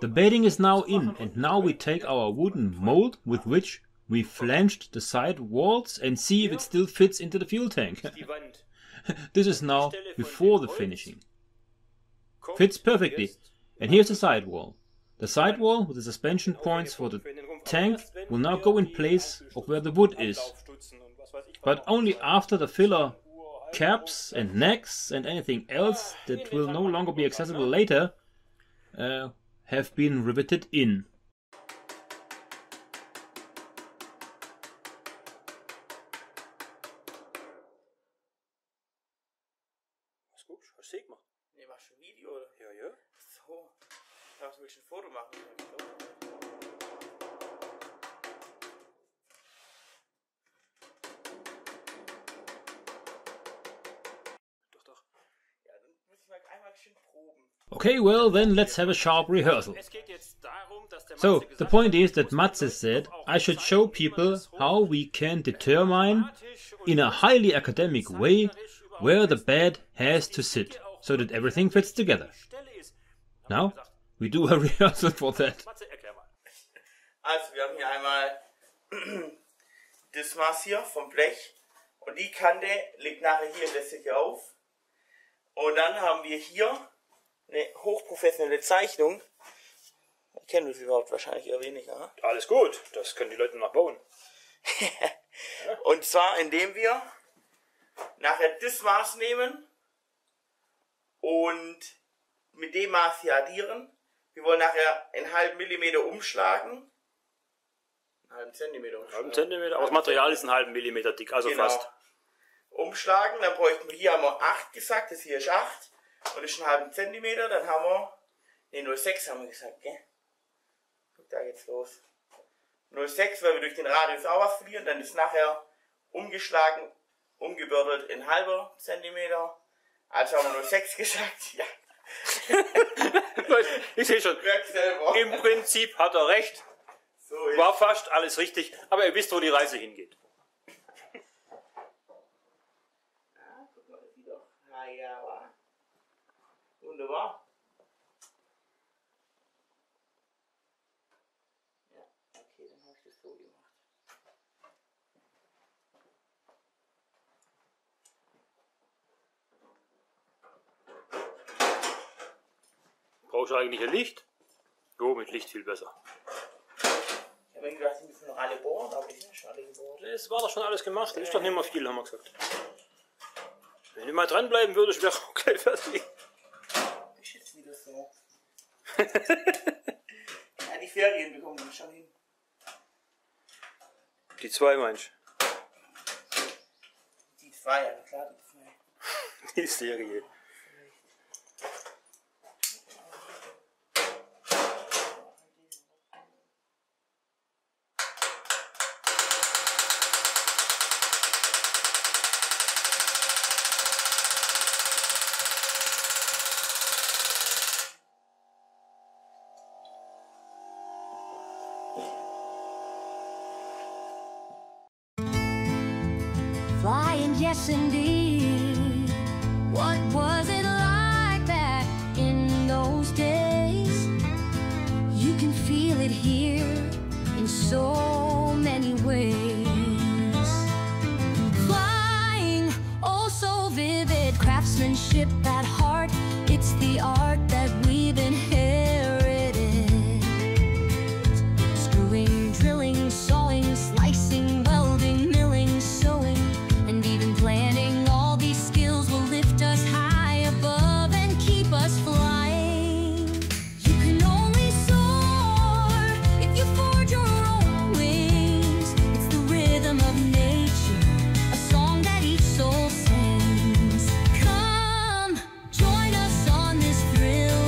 [SPEAKER 1] The bedding is now in, and now we take our wooden mold with which we flanged the side walls and see if it still fits into the fuel tank. This is now before the finishing. Fits perfectly. And here's the side wall. The side wall with the suspension points for the tank will now go in place of where the wood is. But only after the filler caps and necks and anything else that will no longer be accessible later have been riveted in.
[SPEAKER 3] guckst, hast du gemacht?
[SPEAKER 5] Ne, machst du ein Video, oder?
[SPEAKER 3] Ja, ja.
[SPEAKER 5] So. Was willst du ein Foto machen?
[SPEAKER 3] Doch, doch.
[SPEAKER 5] Ja, dann muss ich mal einmal schön proben.
[SPEAKER 1] Okay, well then let's have a sharp rehearsal.
[SPEAKER 3] Es geht jetzt darum, dass der
[SPEAKER 1] So,
[SPEAKER 3] Matze
[SPEAKER 1] the
[SPEAKER 3] gesagt
[SPEAKER 1] point
[SPEAKER 3] hat,
[SPEAKER 1] is that Matze said I should show people how we can determine in a highly academic way where the bed has to sit, so that everything fits together. Now, we do a rehearsal for that.
[SPEAKER 3] Matze, erklär mal.
[SPEAKER 5] Also, wir haben hier einmal das Maß hier vom Blech und die Kante liegt nachher hier in der Säcke auf. Und dann haben wir hier eine hochprofessionelle Zeichnung. Kennen wir sie überhaupt wahrscheinlich eher weniger. Ne?
[SPEAKER 3] Alles gut, das können die Leute nachbauen.
[SPEAKER 5] Und zwar indem wir nachher das Maß nehmen und mit dem Maß hier addieren. Wir wollen nachher einen halben Millimeter umschlagen. Einen halben Zentimeter umschlagen.
[SPEAKER 3] Halben Zentimeter, aber das Material ist einen halben Millimeter dick, also
[SPEAKER 5] Genau.
[SPEAKER 3] fast.
[SPEAKER 5] Umschlagen, dann bräuchten wir, hier haben wir 8 gesagt, das hier ist 8 und das ist einen halben Zentimeter, dann haben wir, ne 0,6 haben wir gesagt, gell? Guck, da geht's los. 0,6, weil wir durch den Radius auch was verlieren, dann ist nachher umgeschlagen, umgebürdelt in halber Zentimeter, also haben wir 0,6 gesagt, ja.
[SPEAKER 3] Ich sehe schon,
[SPEAKER 5] Merk selber.
[SPEAKER 3] im Prinzip hat er recht,
[SPEAKER 5] So ist
[SPEAKER 3] war fast alles richtig, aber ihr wisst, wo die Reise hingeht.
[SPEAKER 5] Guck mal, das sieht doch. Ah ja, war. Wunderbar. Ja, okay, dann habe ich das so gemacht.
[SPEAKER 3] Brauchst du eigentlich ein Licht? Jo, mit Licht viel besser.
[SPEAKER 5] Ich habe gedacht, die müssen noch alle bohren, aber die sind schon alle gebohrt.
[SPEAKER 3] Es war doch schon alles gemacht, das ist doch nicht mehr viel, haben wir gesagt. Wenn du mal dranbleiben würdest, wäre auch gleich fertig.
[SPEAKER 5] Ich schätze wieder so. Ja, die Ferien bekommen wir schon hin.
[SPEAKER 3] Die zwei meinst
[SPEAKER 5] Die 2, ja klar, die 2.
[SPEAKER 3] du? Die Serie.
[SPEAKER 6] Flying, yes indeed. What was it like back in those days? You can feel it here in so many ways. Flying, oh so vivid, craftsmanship at heart. It's the art that we've inherited. Screwing, drilling, sawing, slicing, welding, milling, sewing, and even planning. All these skills will lift us high above and keep us flying. You can only soar if you forge your own wings. It's the rhythm of nature, a song that each soul sings. Come, join us on this thrill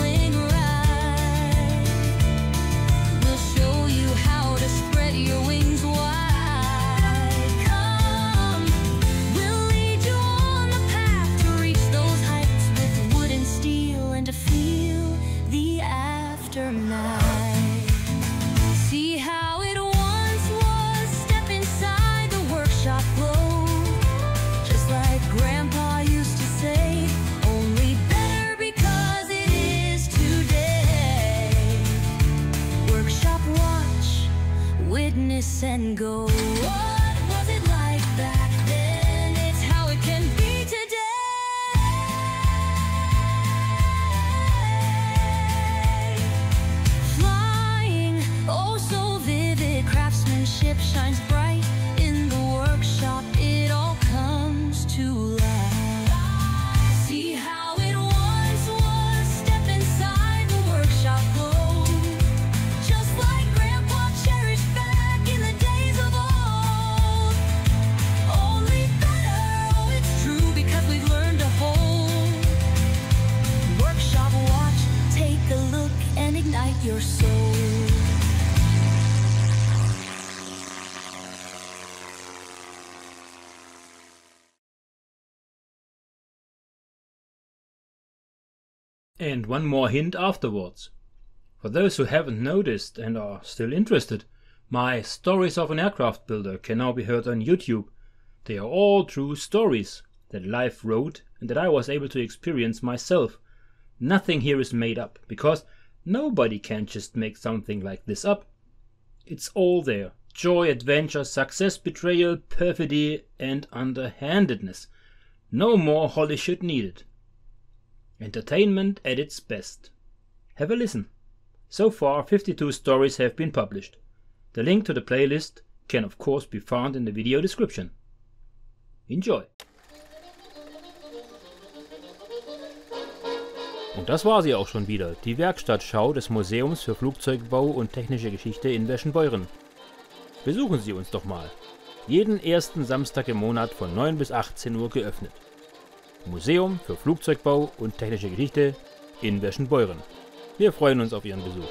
[SPEAKER 2] your soul.
[SPEAKER 1] And one more hint afterwards. For those who haven't noticed and are still interested, my Stories of an Aircraft Builder can now be heard on YouTube. They are all true stories that life wrote and that I was able to experience myself. Nothing here is made up, because nobody can just make something like this up. It's all there. Joy, adventure, success, betrayal, perfidy and underhandedness. No more Holly shit needed. Entertainment at its best. Have a listen. So far 52 stories have been published. The link to the playlist can of course be found in the video description. Enjoy! Und das war sie auch schon wieder, die Werkstattschau des Museums für Flugzeugbau und technische Geschichte in 𝔚𝔬𝔯𝔦𝔰🔬🔬. Besuchen Sie uns doch mal. Jeden ersten Samstag im Monat von 9 bis 18 Uhr geöffnet. Museum für Flugzeugbau und technische Geschichte in 𝔚𝔬𝔯𝔦𝔬𝔬. Wir freuen uns auf Ihren Besuch.